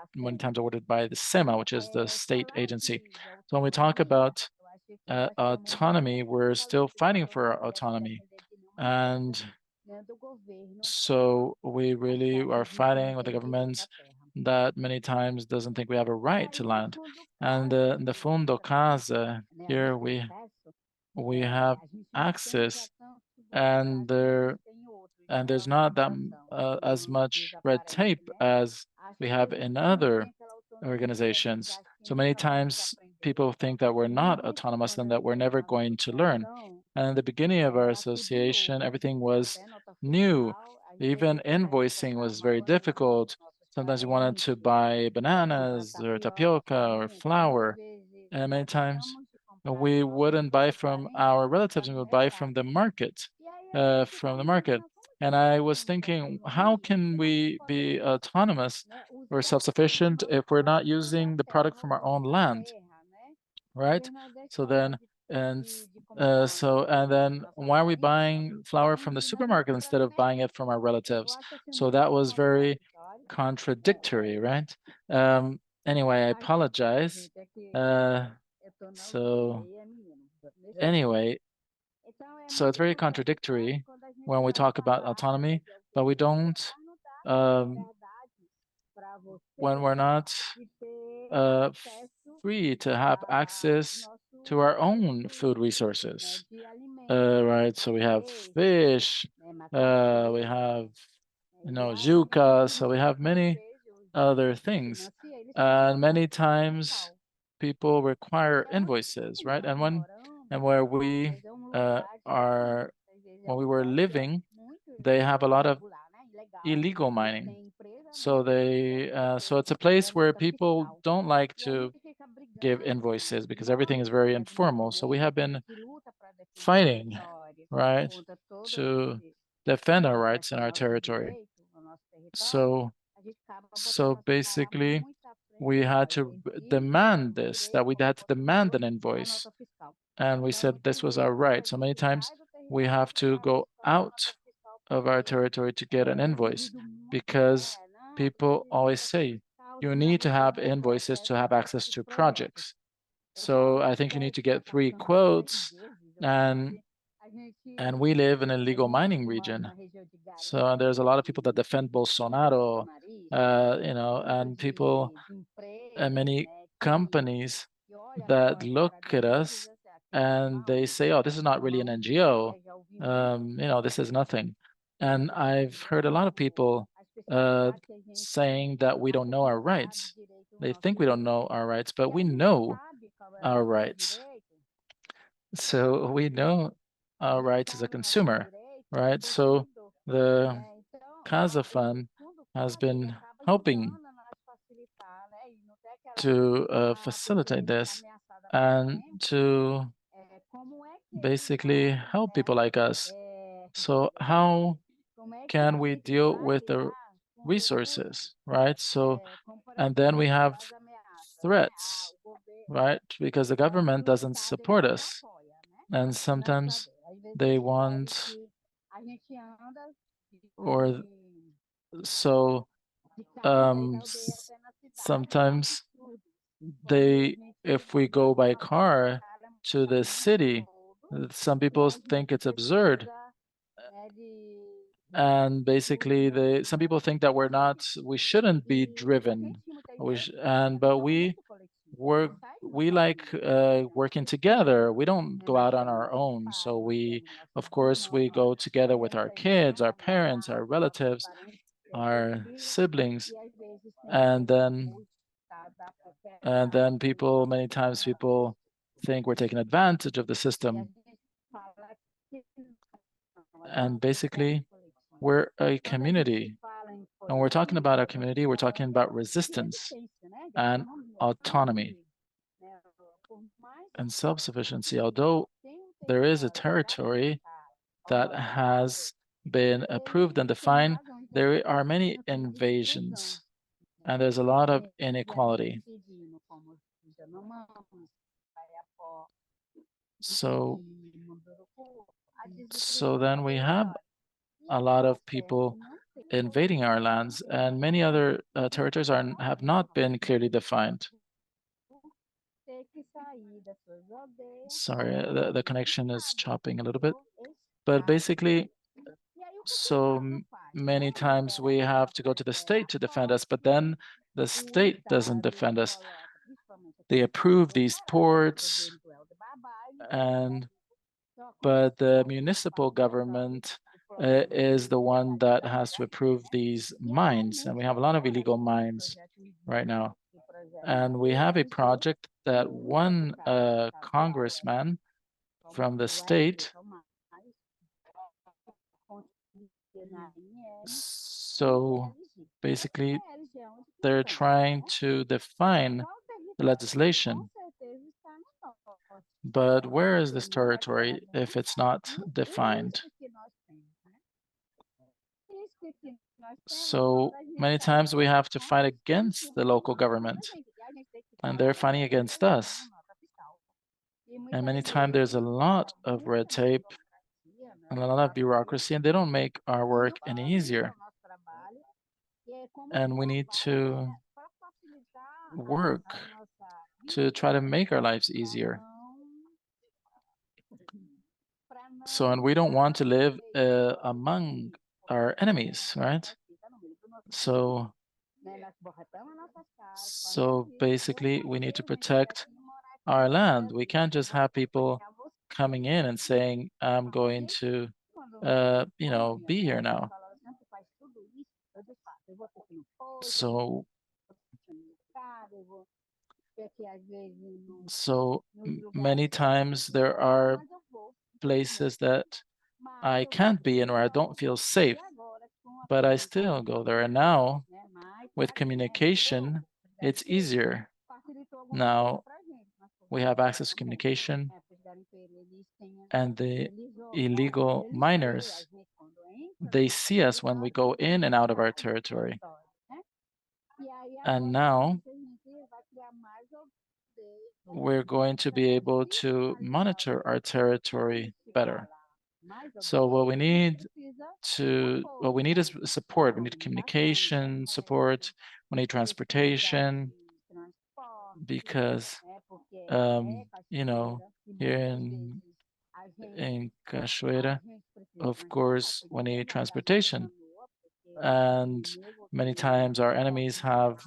by the SEMA, which is the state agency. So when we talk about autonomy, we're still fighting for our autonomy. And so we really are fighting with the government that many times doesn't think we have a right to land. And the Fundo Casa, here we have access, and there's not that as much red tape as we have in other organizations. So many times people think that we're not autonomous and that we're never going to learn. And in the beginning of our association, everything was new. Even invoicing was very difficult. Sometimes you wanted to buy bananas or tapioca or flour, and many times we wouldn't buy from our relatives, we would buy from the market. And I was thinking, how can we be autonomous or self-sufficient if we're not using the product from our own land, right? So then, and then why are we buying flour from the supermarket instead of buying it from our relatives? So that was very contradictory, right? Anyway, I apologize. Uh, so anyway, so it's very contradictory when we talk about autonomy, but we don't, um, when we're not uh, free to have access to our own food resources. Right, so we have fish, we have, yuca, so we have many other things. And many times people require invoices, right? And where we are, when we were living, they have a lot of illegal mining. So it's a place where people don't like to give invoices because everything is very informal. So we have been fighting, right, to defend our rights in our territory. So so basically, we had to demand this, that we had to demand an invoice. And we said this was our right. So many times we have to go out of our territory to get an invoice because people always say you need to have invoices to have access to projects. So I think you need to get three quotes, and and we live in a legal mining region. So there's a lot of people that defend Bolsonaro, and people and many companies that look at us and they say, "Oh, this is not really an NGO. This is nothing." And I've heard a lot of people uh, saying that we don't know our rights. They think we don't know our rights, but we know our rights. So we know our rights as a consumer, right? So the Casa Fund has been helping to facilitate this and to basically help people like us. So how can we deal with the resources, right? So, and then we have threats, right? Because the government doesn't support us. And sometimes they want, or so sometimes they, if we go by car to the city, some people think it's absurd. And basically, some people think that we shouldn't be driven. But we like working together. We don't go out on our own. So of course, we go together with our kids, our parents, our relatives, our siblings, and then many times people think we're taking advantage of the system. And basically, we're a community. And we're talking about a community, we're talking about resistance and autonomy and self-sufficiency. Although there is a territory that has been approved and defined, there are many invasions and there's a lot of inequality. So, so then we have a lot of people invading our lands, and many other territories have not been clearly defined. Sorry, the connection is chopping a little bit. But basically, many times we have to go to the state to defend us, but then the state doesn't defend us. They approve these ports, and but the municipal government is the one that has to approve these mines, and we have a lot of illegal mines right now. And we have a project that one congressman from the state. So basically, they're trying to define the legislation. But where is this territory if it's not defined? So many times we have to fight against the local government, and they're fighting against us. And many times there's a lot of red tape and a lot of bureaucracy, and they don't make our work any easier. And we need to work to try to make our lives easier. So, and we don't want to live among our enemies, right? So, basically, we need to protect our land. We can't just have people coming in and saying, "I'm going to, be here now." So, many times there are places that I can't be in where I don't feel safe, but I still go there. And now with communication, it's easier. Now we have access to communication, and the illegal miners, they see us when we go in and out of our territory. And now we're going to be able to monitor our territory better. So what we need is support. We need communication support. We need transportation because here in in Cachoeira, of course, we need transportation. And many times our enemies have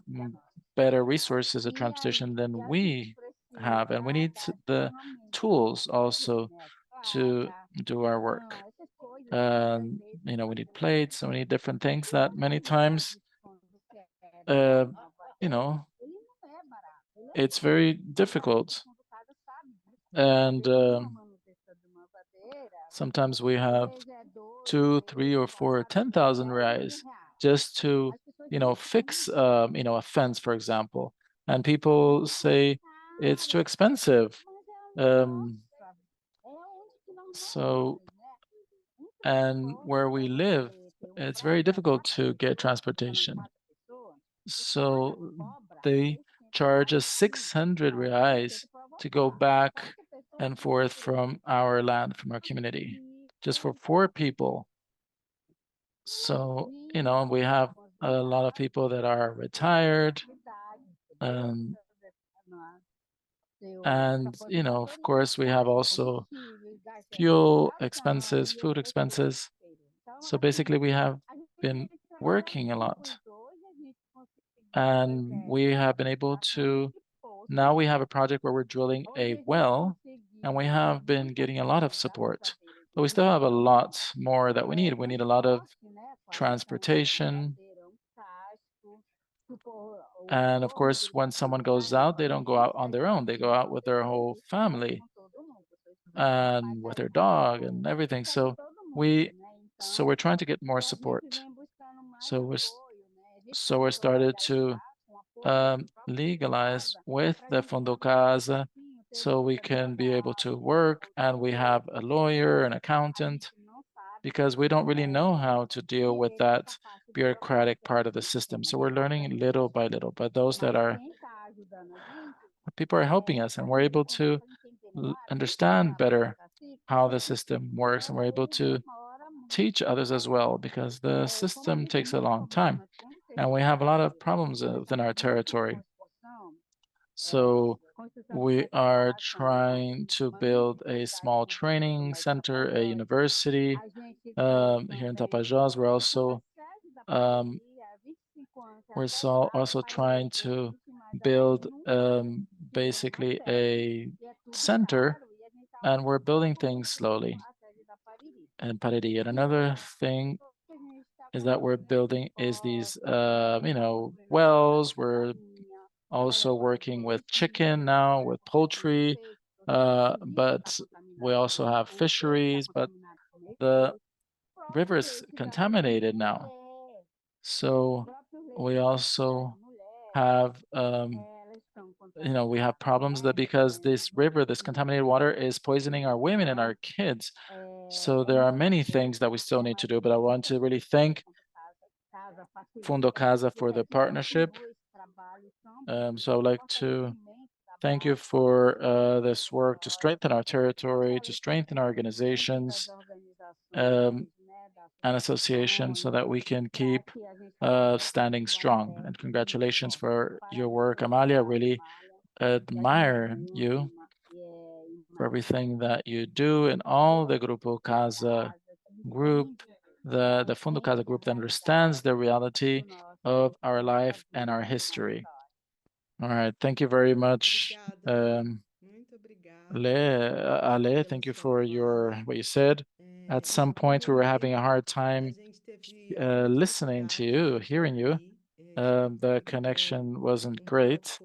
better resources of transportation than we have, and we need the tools also to do our work. We need plates, so we need different things that many times, uh, you know, it's very difficult. And sometimes we have two, three, or four, 10,000 reais just to, fix, a fence, for example. And people say it's too expensive. Um, so, and where we live, it's very difficult to get transportation. So they charge us 600 reais to go back and forth from our land, from our community, just for four people. So, we have a lot of people that are retired. Um, and, of course, we have also fuel expenses, food expenses. So basically, we have been working a lot, and we have been able to. Now we have a project where we're drilling a well, and we have been getting a lot of support, but we still have a lot more that we need. We need a lot of transportation. And of course, when someone goes out, they don't go out on their own. They go out with their whole family and with their dog and everything. We, so we're trying to get more support. So we're started to legalize with the Fundo Casa so we can be able to work, and we have a lawyer, an accountant, because we don't really know how to deal with that bureaucratic part of the system. So we're learning little by little, but those that are people are helping us, and we're able to understand better how the system works, and we're able to teach others as well, because the system takes a long time and we have a lot of problems within our territory. So we are trying to build a small training center, a university here in Tapajós. Um, also trying to build basically a center, and we're building things slowly in Pariri. And another thing is that we're building is these wells. We're also working with chicken now, with poultry, but we also have fisheries, but the river is contaminated now. So we also have we have problems that because this river, this contaminated water is poisoning our women and our kids. So there are many things that we still need to do, but I want to really thank Fundo Casa for the partnership. So I would like to thank you for this work to strengthen our territory, to strengthen our organizations um, and associations so that we can keep standing strong. And congratulations for your work, Amalia. I really admire you for everything that you do and all the Grupo Casa group, the Fundo Casa group that understands the reality of our life and our history. All right, thank you very much, Ale. Thank you for your what you said. At some point, we were having a hard time listening to you, hearing you. The connection wasn't great.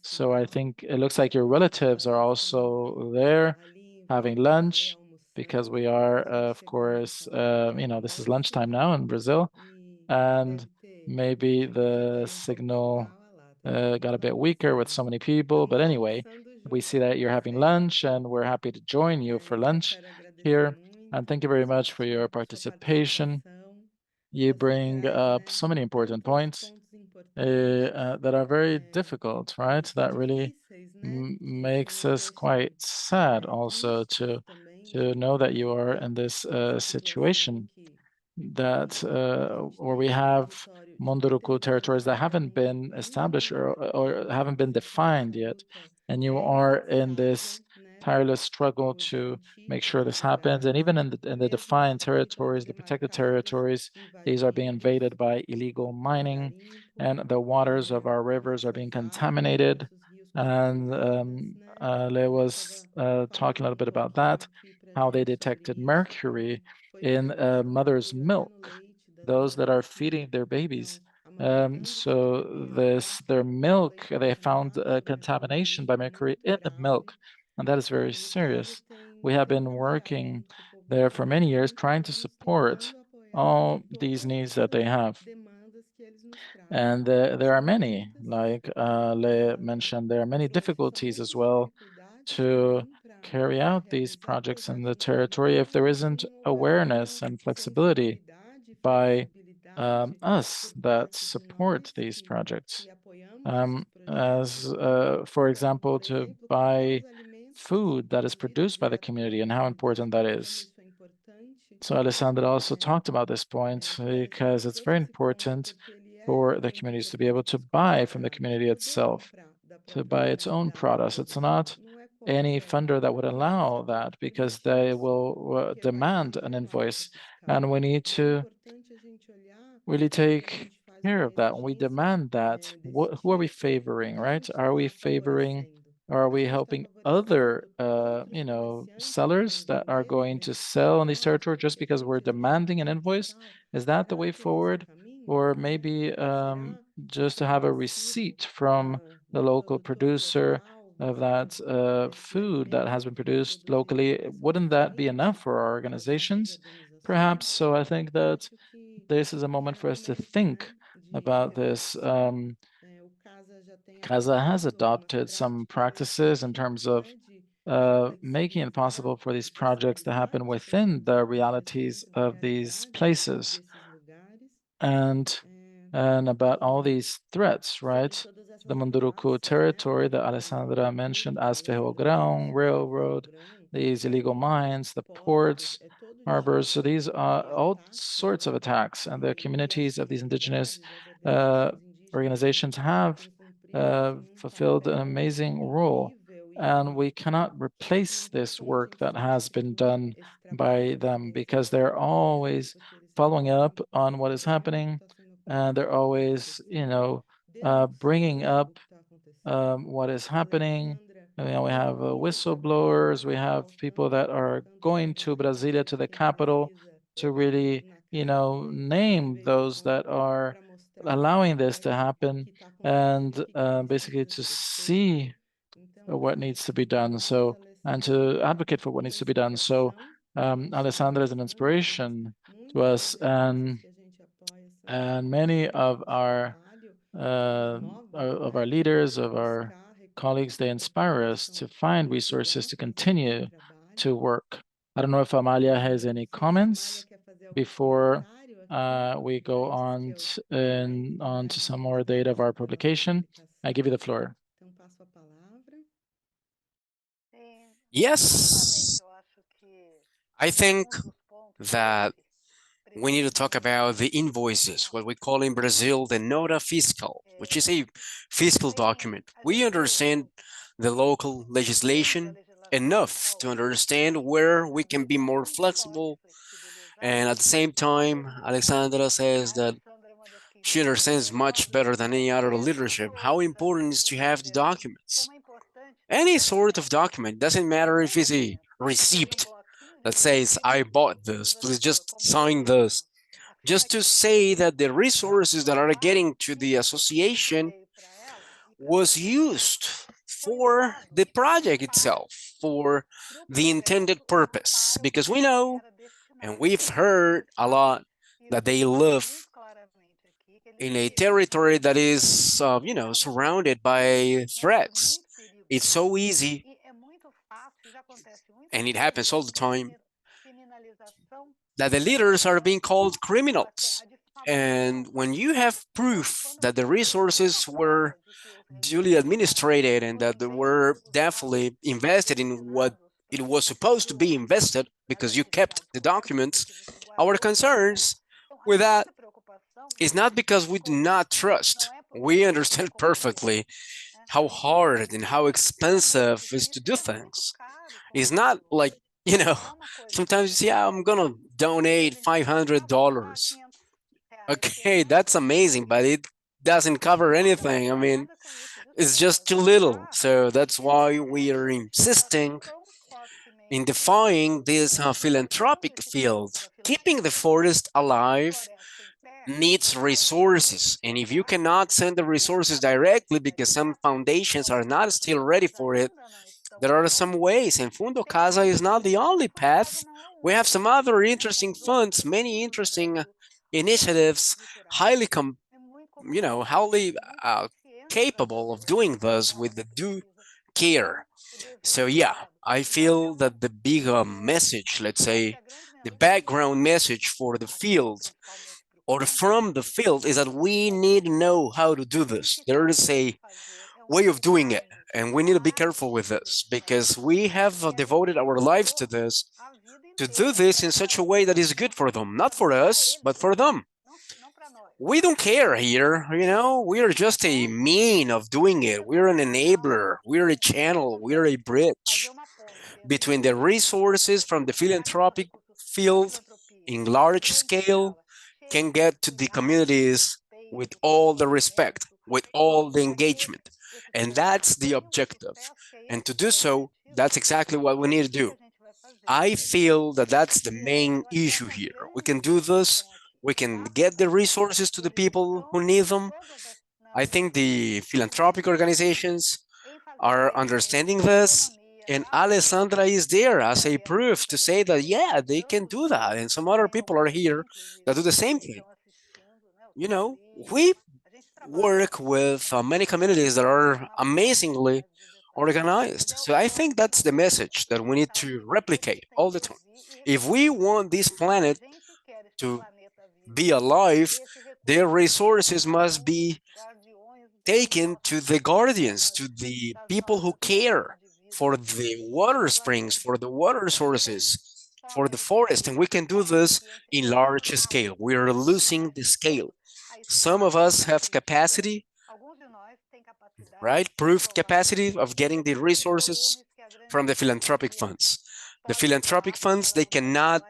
So I think it looks like your relatives are also there having lunch because we are, of course, this is lunchtime now in Brazil, and maybe the signal got a bit weaker with so many people. But anyway, we see that you're having lunch, and we're happy to join you for lunch here. And thank you very much for your participation. You bring up so many important points that are very difficult, right? That really makes us quite sad also to know that you are in this situation that where we have Munduruku territories that haven't been established or haven't been defined yet, and you are in this tireless struggle to make sure this happens. And even in the defined territories, the protected territories, these are being invaded by illegal mining, and the waters of our rivers are being contaminated. And Leo was talking a little bit about that, how they detected mercury in mother's milk, those that are feeding their babies. So their milk, they found contamination by mercury in the milk, and that is very serious. We have been working there for many years trying to support all these needs that they have. And there are many, like Le mentioned, there are many difficulties as well to carry out these projects in the territory if there isn't awareness and flexibility by us that support these projects. As for example, to buy food that is produced by the community and how important that is. So Alessandra also talked about this point because it's very important for the communities to be able to buy from the community itself, to buy its own products. It's not any funder that would allow that because they will demand an invoice, and we need to really take care of that. We demand that. Who are we favoring, right? Are we favoring, or are we helping other, sellers that are going to sell in these territories just because we're demanding an invoice? Is that the way forward? Or maybe just to have a receipt from the local producer of that food that has been produced locally, wouldn't that be enough for our organizations? Perhaps. So I think that this is a moment for us to think about this. CASA has adopted some practices in terms of making it possible for these projects to happen within the realities of these places. And about all these threats, right? To the Munduruku territory that Alessandra mentioned, as Ferrogrão, railroad, these illegal mines, the ports, harbors. So these are all sorts of attacks, and the communities of these indigenous uh, organizations have fulfilled an amazing role. And we cannot replace this work that has been done by them because they're always following up on what is happening, and they're always, bringing up what is happening. We have whistleblowers, we have people that are going to Brasilia, to the capital, to really, name those that are allowing this to happen, and basically to see what needs to be done. So, and to advocate for what needs to be done. So, Alessandra is an inspiration to us, and many of our leaders, of our colleagues, they inspire us to find resources to continue to work. I don't know if Amalia has any comments before we go on on to some more data of our publication. I give you the floor. Yes, I think that we need to talk about the invoices, what we call in Brazil the nota fiscal, which is a fiscal document. We understand the local legislation enough to understand where we can be more flexible. And at the same time, Alexandra says that she understands much better than any other leadership how important it is to have the documents. Any sort of document, doesn't matter if it's a receipt that says, I bought this, please just sign this. Just to say that the resources that are getting to the association was used for the project itself, for the intended purpose. Because we know, and we've heard a lot, that they live in a territory that is, surrounded by threats. It's so easy, and it happens all the time, that the leaders are being called criminals. And when you have proof that the resources were duly administrated and that they were definitely invested in what it was supposed to be invested because you kept the documents, our concerns with that is not because we do not trust. We understand perfectly how hard and how expensive it is to do things. It's not like, you know, sometimes you say, "Yeah, I'm gonna donate $500." Okay, that's amazing, but it doesn't cover anything. I mean, it's just too little. So that's why we are insisting in defying this philanthropic field. Keeping the forest alive needs resources. And if you cannot send the resources directly because some foundations are not still ready for it, there are some ways. And Fundo Casa is not the only path. We have some other interesting funds, many interesting initiatives, highly, highly capable of doing this with the due care. So yeah, I feel that the big message, let's say, the background message for the field or from the field is that we need to know how to do this. There is a way of doing it, and we need to be careful with this because we have devoted our lives to do this in such a way that is good for them, not for us, but for them. We don't care here, we are just a mean of doing it. We're an enabler, we're a channel, we're a bridge between the resources from the philanthropic field in large scale can get to the communities with all the respect, with all the engagement. And that's the objective. And to do so, that's exactly what we need to do. I feel that that's the main issue here. We can do this, we can get the resources to the people who need them. I think the philanthropic organizations are understanding this. And Alessandra is there as a proof to say that, yeah, they can do that. And some other people are here that do the same thing. You know, we work with many communities that are amazingly organized. So I think that's the message that we need to replicate all the time. If we want this planet to be alive, their resources must be taken to the guardians, to the people who care for the water springs, for the water sources, for the forest. And we can do this in large scale. We are losing the scale. Some of us have capacity, right? Proved capacity of getting the resources from the philanthropic funds. The philanthropic funds, they cannot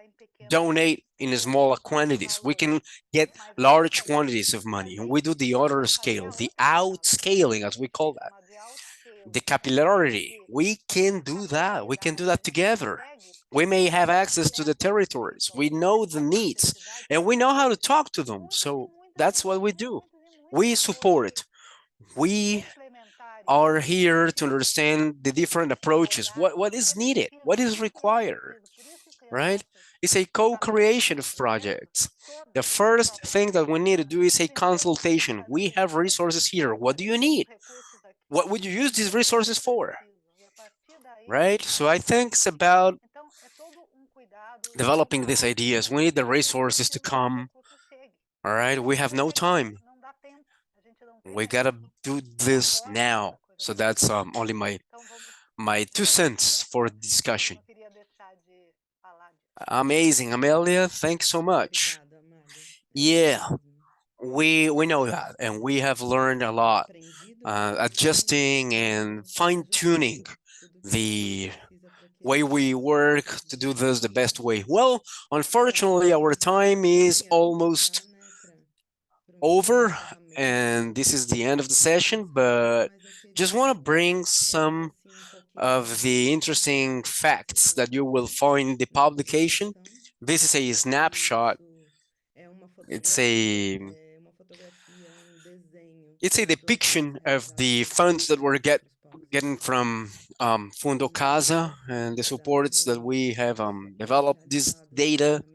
donate in small quantities. We can get large quantities of money, and we do the other scale, the outscaling, as we call that, the capillarity. We can do that. We can do that together. We may have access to the territories. We know the needs, and we know how to talk to them. So that's what we do. We support. We are here to understand the different approaches. What is needed? What is required? Right? It's a co-creation of projects. The first thing that we need to do is a consultation. We have resources here. What do you need? What would you use these resources for? Right? So I think it's about developing these ideas. We need the resources to come. All right? We have no time. We gotta do this now. So that's only my 2 cents for the discussion. Amazing, Amelia. Thanks so much. Obrigada, Amália. É isso Yeah, mesmo. we know that, and we have learned a lot, Aprendido muito com adjusting and fine tuning tudo que você the pesquisa para que way esse we work to do this the best projeto way. Well, unfortunately, our time is venha a almost avançar, né, para um over, encerramento. and this is the end of the Não vou session, conseguir but mais just want to aquele bring tema some assim um pouquinho of mais the interesting específico facts that you will find in the na publication. apresentação. This is a snapshot. Isso é uma It's fotografia, a um desenho it's a do acesso depiction of the reservado funds that we're para os getting povos from Fundo Casa and the supports that indígenas we have e developed. This realizadas nessa data caminhada.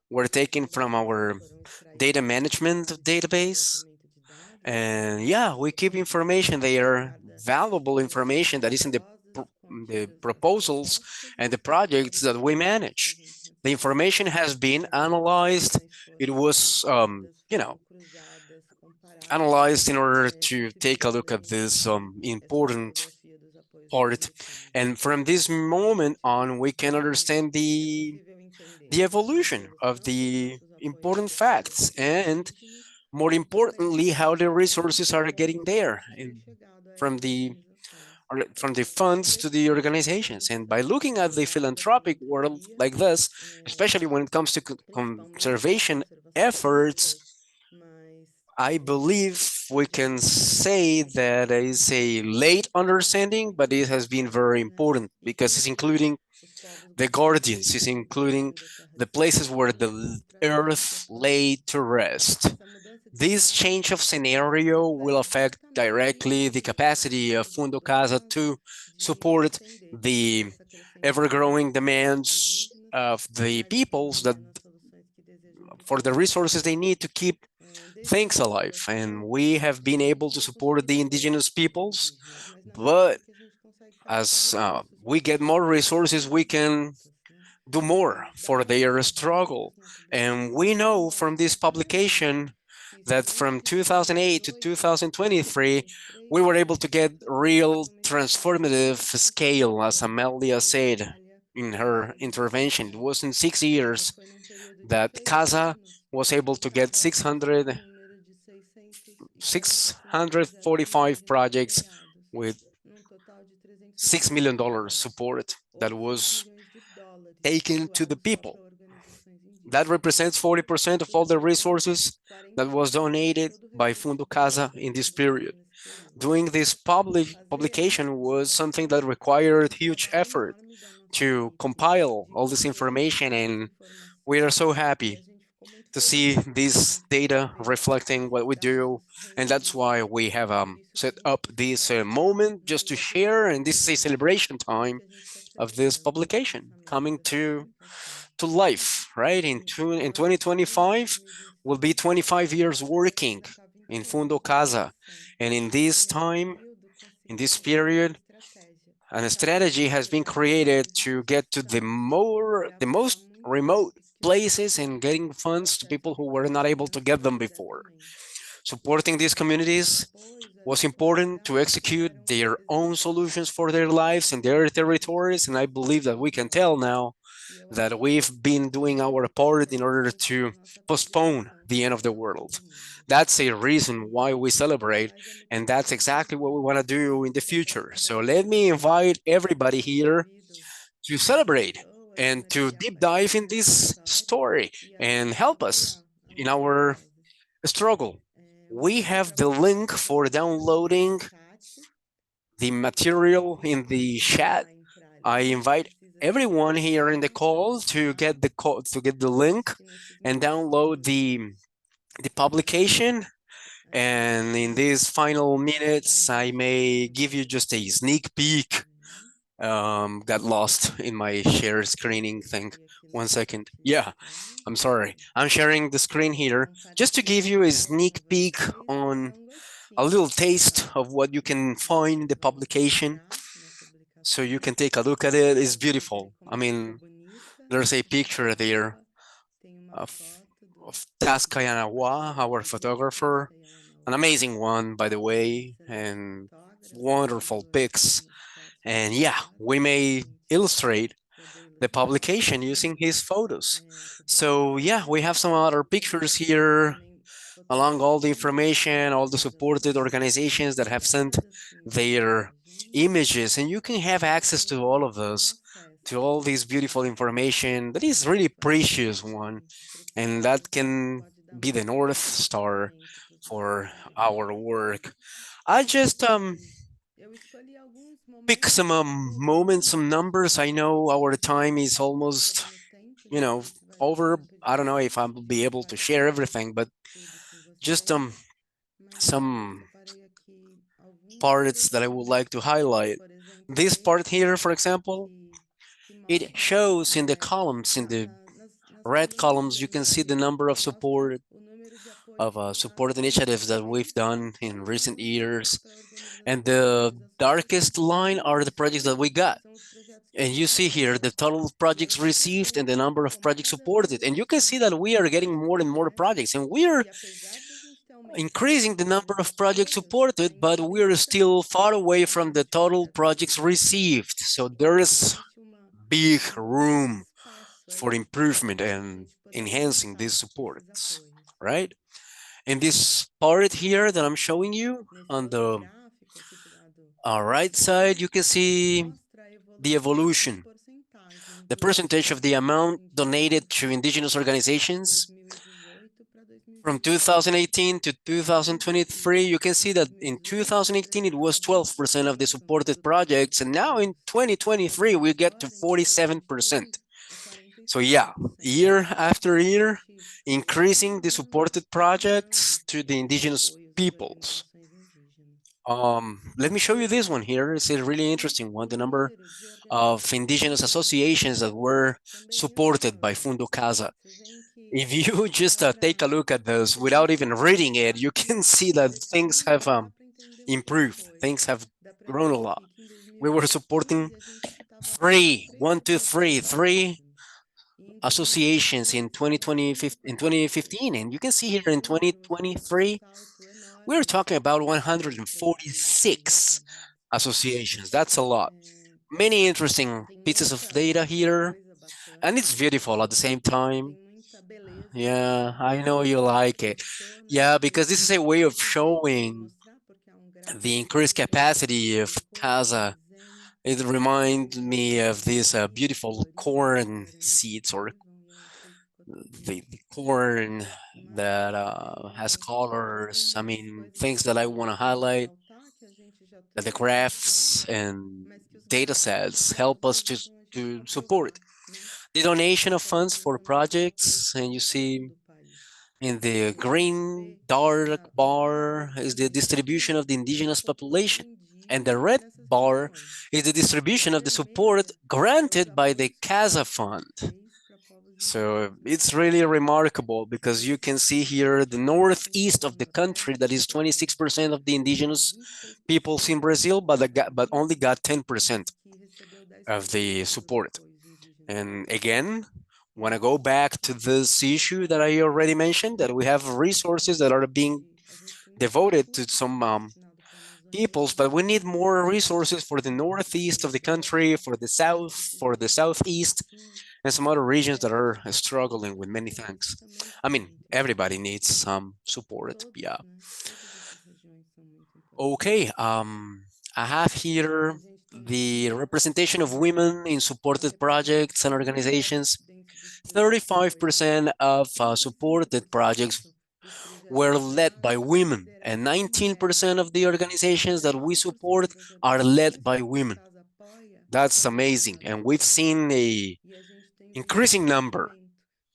were taken from our Foram data extraídos management do database. levantamento de dados, And yeah, we keep information a there, partir valuable das information that is in cuidadosas the contidas nas proposals propostas and the e nos projects that we requerimentos que a manage. gente The recebe. information has been Essas analyzed. informações It foram was, analisadas, foram cruzadas, comparadas analyzed in order com to o que take a look fizeram at this essa important fotografia dos apoios part. orçamentários. And from this E a moment partir on, we can daí understand é possível the entender a evolution of evolução the desses apoios important prestados facts pelos and, indígenas more e também importantly, how the entender resources are como getting os there recursos têm and chegado a from essas the organizações. or from the funds to the organizations. And by looking at the philanthropic world like this, especially when it comes to conservation efforts, I believe we can say that it's a late understanding, but it has been very important because it's including the guardians, it's including the places where the earth lay to rest. This change of scenario will affect directly the capacity of Fundo Casa to support the ever-growing demands of the peoples that for the resources they need to keep things alive. And we have been able to support the indigenous peoples, but as we get more resources, we can do more for their struggle. And we know from this publication that from 2008 to 2023, we were able to get real transformative scale, as Amelia said in her intervention. It was in 6 years that CASA was able to get 645 projects with $6 million support that was taken to the people. That represents 40% of all the resources that was donated by Fundo Casa in this period. Doing this publication was something that required huge effort to compile all this information, and we are so happy to see this data reflecting what we do, and that's why we have set up this moment just to share, and this is a celebration time of this publication coming to life, right? In 2025, we'll be 25 years working in Fundo Casa. And in this time, in this period, a strategy has been created to get to the most remote places and getting funds to people who were not able to get them before. Supporting these communities was important to execute their own solutions for their lives and their territories. And I believe that we can tell now that we've been doing our part in order to postpone the end of the world. That's a reason why we celebrate, and that's exactly what we want to do in the future. So let me invite everybody here to celebrate and to deep dive in this story and help us in our struggle. We have the link for downloading the material in the chat. I invite everyone here in the call to get the link and download the publication. And in these final minutes, I may give you just a sneak peek. Got lost in my share screening thing. 1 second. Yeah, I'm sorry. I'm sharing the screen here just to give you a sneak peek on a little taste of what you can find in the publication so you can take a look at it. It's beautiful. I mean, there's a picture there of, of Taskayanawa, our photographer, an amazing one, by the way, and wonderful pics. And yeah, we may illustrate the publication using his photos. So yeah, we have some other pictures here along all the information, all the supported organizations that have sent their images, and you can have access to all of those, to all this beautiful information that is really precious one, and that can be the North Star for our work. I just pick some moments, some numbers. I know our time is almost, you know, over. I don't know if I'll be able to share everything, but just some parts that I would like to highlight. This part here, for example, it shows in the columns, in the red columns, you can see the number of support initiatives that we've done in recent years, and the darkest line are the projects that we got. And you see here the total projects received and the number of projects supported. And you can see that we are getting more and more projects, and we are increasing the number of projects supported, but we're still far away from the total projects received. So there is big room for improvement and enhancing these supports, right? And this part here that I'm showing you on right side, you can see the evolution, the percentage of the amount donated to indigenous organizations from 2018 to 2023. You can see that in 2018 it was 12% of the supported projects, and now in 2023 we get to 47%. So yeah, year after year, increasing the supported projects to the indigenous peoples. Let me show you this one here. It's a really interesting one. The number of indigenous associations that were supported by Fundo Casa. If you just take a look at those without even reading it, you can see that things have improved. Things have grown a lot. We were supporting three associations in 2020, in 2015, and you can see here in 2023 we're talking about 146 associations. That's a lot. Many interesting pieces of data here, and it's beautiful at the same time. Yeah, I know you like it. Yeah, because this is a way of showing the increased capacity of Casa. It reminds me of these beautiful corn seeds, or the corn that has colors. I mean, things that I want to highlight, that the graphs and data sets help us to support the donation of funds for projects. And you see in the green dark bar is the distribution of the indigenous population. And the red bar is the distribution of the support granted by the CASA fund. So it's really remarkable because you can see here the northeast of the country that is 26% of the indigenous peoples in Brazil, but but only got 10% of the support. And again, want to go back to this issue that I already mentioned, that we have resources that are being devoted to some peoples, but we need more resources for the northeast of the country, for the south, for the southeast, and some other regions that are struggling with many things. I mean, everybody needs some support. Yeah. Okay. I have here the representation of women in supported projects and organizations. 35% of supported projects were led by women, and 19% of the organizations that we support are led by women. That's amazing. And we've seen a increasing number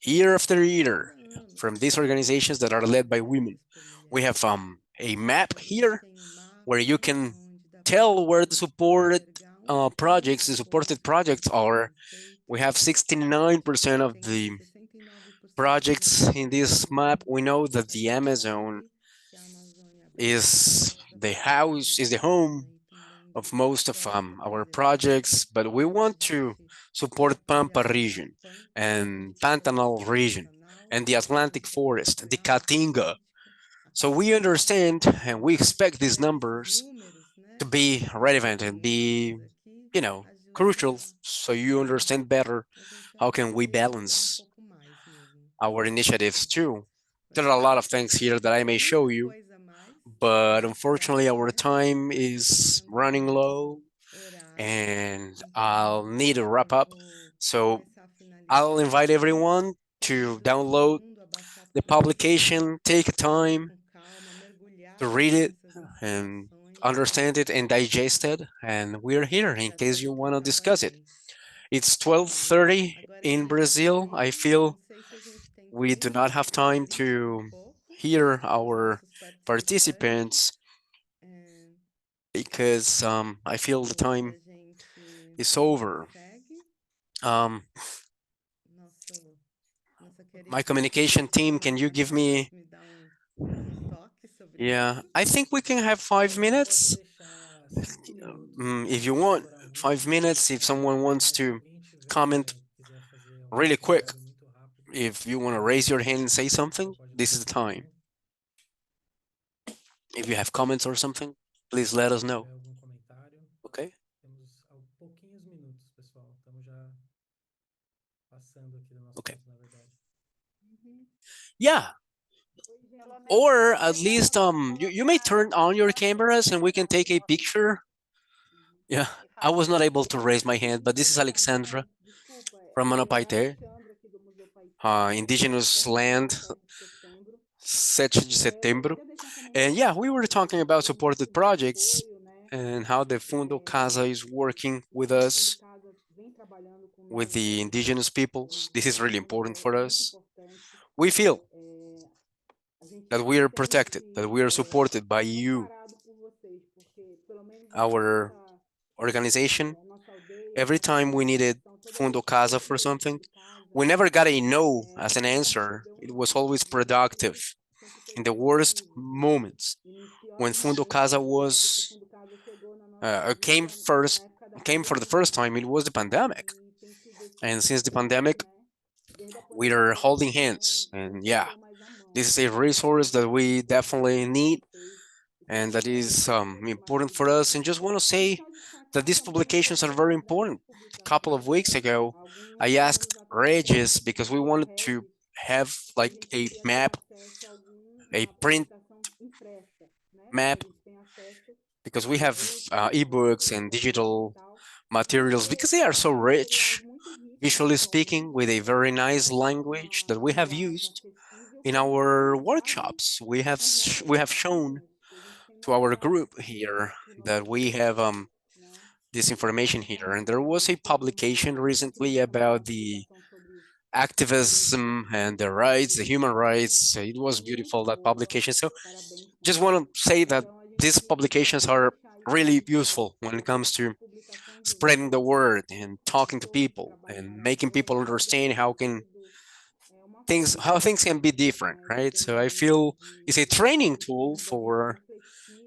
year after year from these organizations that are led by women. We have a map here where you can tell where the the supported projects are. We have 69% of the projects in this map. We know that the Amazon is the home of most of our projects, but we want to support Pampa region and Pantanal region and the Atlantic forest, the Caatinga. So we understand and we expect these numbers to be relevant and be, you know, crucial so you understand better how can we balance our initiatives too. There are a lot of things here that I may show you, but unfortunately our time is running low and I'll need to wrap up. So I'll invite everyone to download the publication, take time to read it and understand it and digest it. And we're here in case you want to discuss it. It's 12:30 in Brazil. I feel we do not have time to hear our participants because I feel the time is over. Um, my communication team, can you give me? Yeah, I think we can have 5 minutes. If you want 5 minutes, if someone wants to comment really quick, if you want to raise your hand and say something, this is the time. If you have comments or something, please let us know. Okay? Okay. Yeah. Or at least you may turn on your cameras and we can take a picture Yeah, I was not able to raise my hand, but this is Alexandra from Manapaité, indigenous land, 7 de setembro. And yeah, we were talking about supported projects and how the Fundo Casa is working with us, with the indigenous peoples. This is really important for us. We feel that we are protected, that we are supported by you, our organization. Every time we needed Fundo Casa for something, we never got a no as an answer. It was always productive in the worst moments. When Fundo Casa was came for the first time, it was the pandemic. And since the pandemic, we are holding hands. And yeah, this is a resource that we definitely need and that is important for us. And just want to say that these publications are very important. A couple of weeks ago, I asked Regis because we wanted to have like a map, a print map, because we have ebooks and digital materials because they are so rich, visually speaking, with a very nice language that we have used in our workshops. We have shown to our group here that we have this information here. And there was a publication recently about the activism and the rights, the human rights. It was beautiful, that publication. So just want to say that these publications are really useful when it comes to spreading the word and talking to people and making people understand how things can be different, right? So I feel it's a training tool for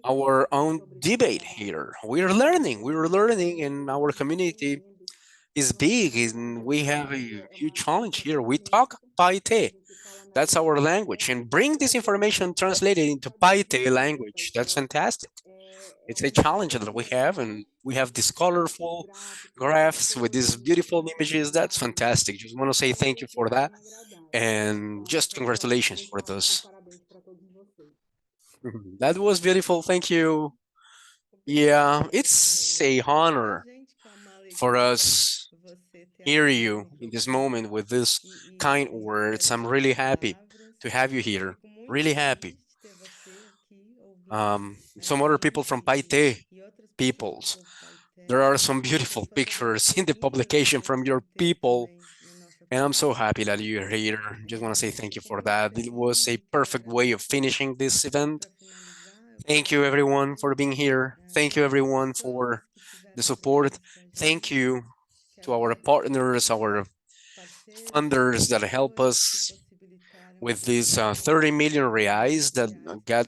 our own debate here. We're learning, and our community is big, and we have a huge challenge here. We talk Paite, that's our language, and bring this information translated into Paite language. That's fantastic. It's a challenge that we have, and we have these colorful graphs with these beautiful images. That's fantastic. Just want to say thank you for that, and just congratulations for those. That was beautiful. Thank you. Yeah, it's a honor for us hear you in this moment with this kind words. I'm really happy to have you here. Really happy. Some other people from Paite peoples. There are some beautiful pictures in the publication from your people, and I'm so happy that you're here. Just want to say thank you for that. It was a perfect way of finishing this event. Thank you, everyone, for being here. Thank you, everyone, for the support. Thank you to our partners, our funders that help us with these 30 million reais that got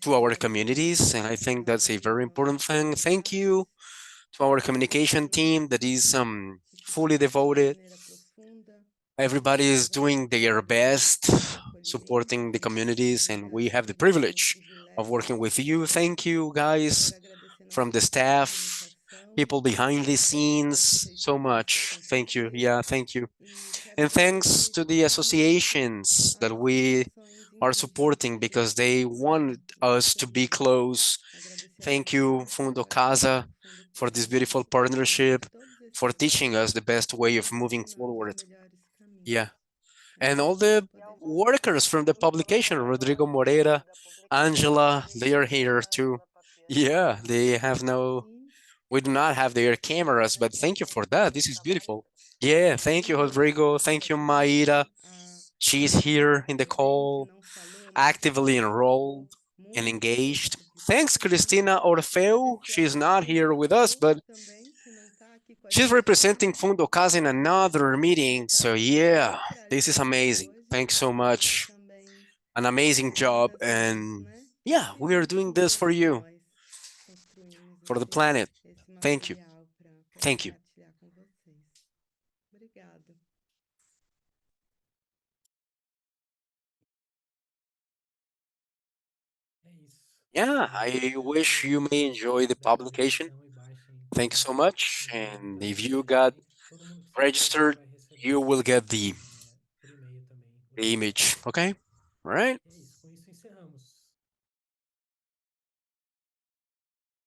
to our communities. And I think that's a very important thing. Thank you to our communication team that is fully devoted. Everybody is doing their best supporting the communities, and we have the privilege of working with you. Thank you, guys, from the staff, people behind the scenes, so much. Thank you. Yeah, thank you. And thanks to the associations that we are supporting because they want us to be close. Thank you, Fundo Casa, for this beautiful partnership, for teaching us the best way of moving forward. Yeah. And all the workers from the publication, Rodrigo Moreira, Angela, they are here too. Yeah, they have no, we do not have their cameras, but thank you for that. This is beautiful. Yeah, thank you, Rodrigo. Thank you, Maida. She's here in the call, actively enrolled and engaged. Thanks, Cristina Orfeu. She's not here with us, but she's representing Fundo Casa in another meeting. So, yeah, this is amazing. Thanks so much. An amazing job. And yeah, we are doing this for you, for the planet. Thank you. Thank you. Yeah, I wish you may enjoy the publication. Thanks so much. And if you got registered, you will get the image. Okay? All right.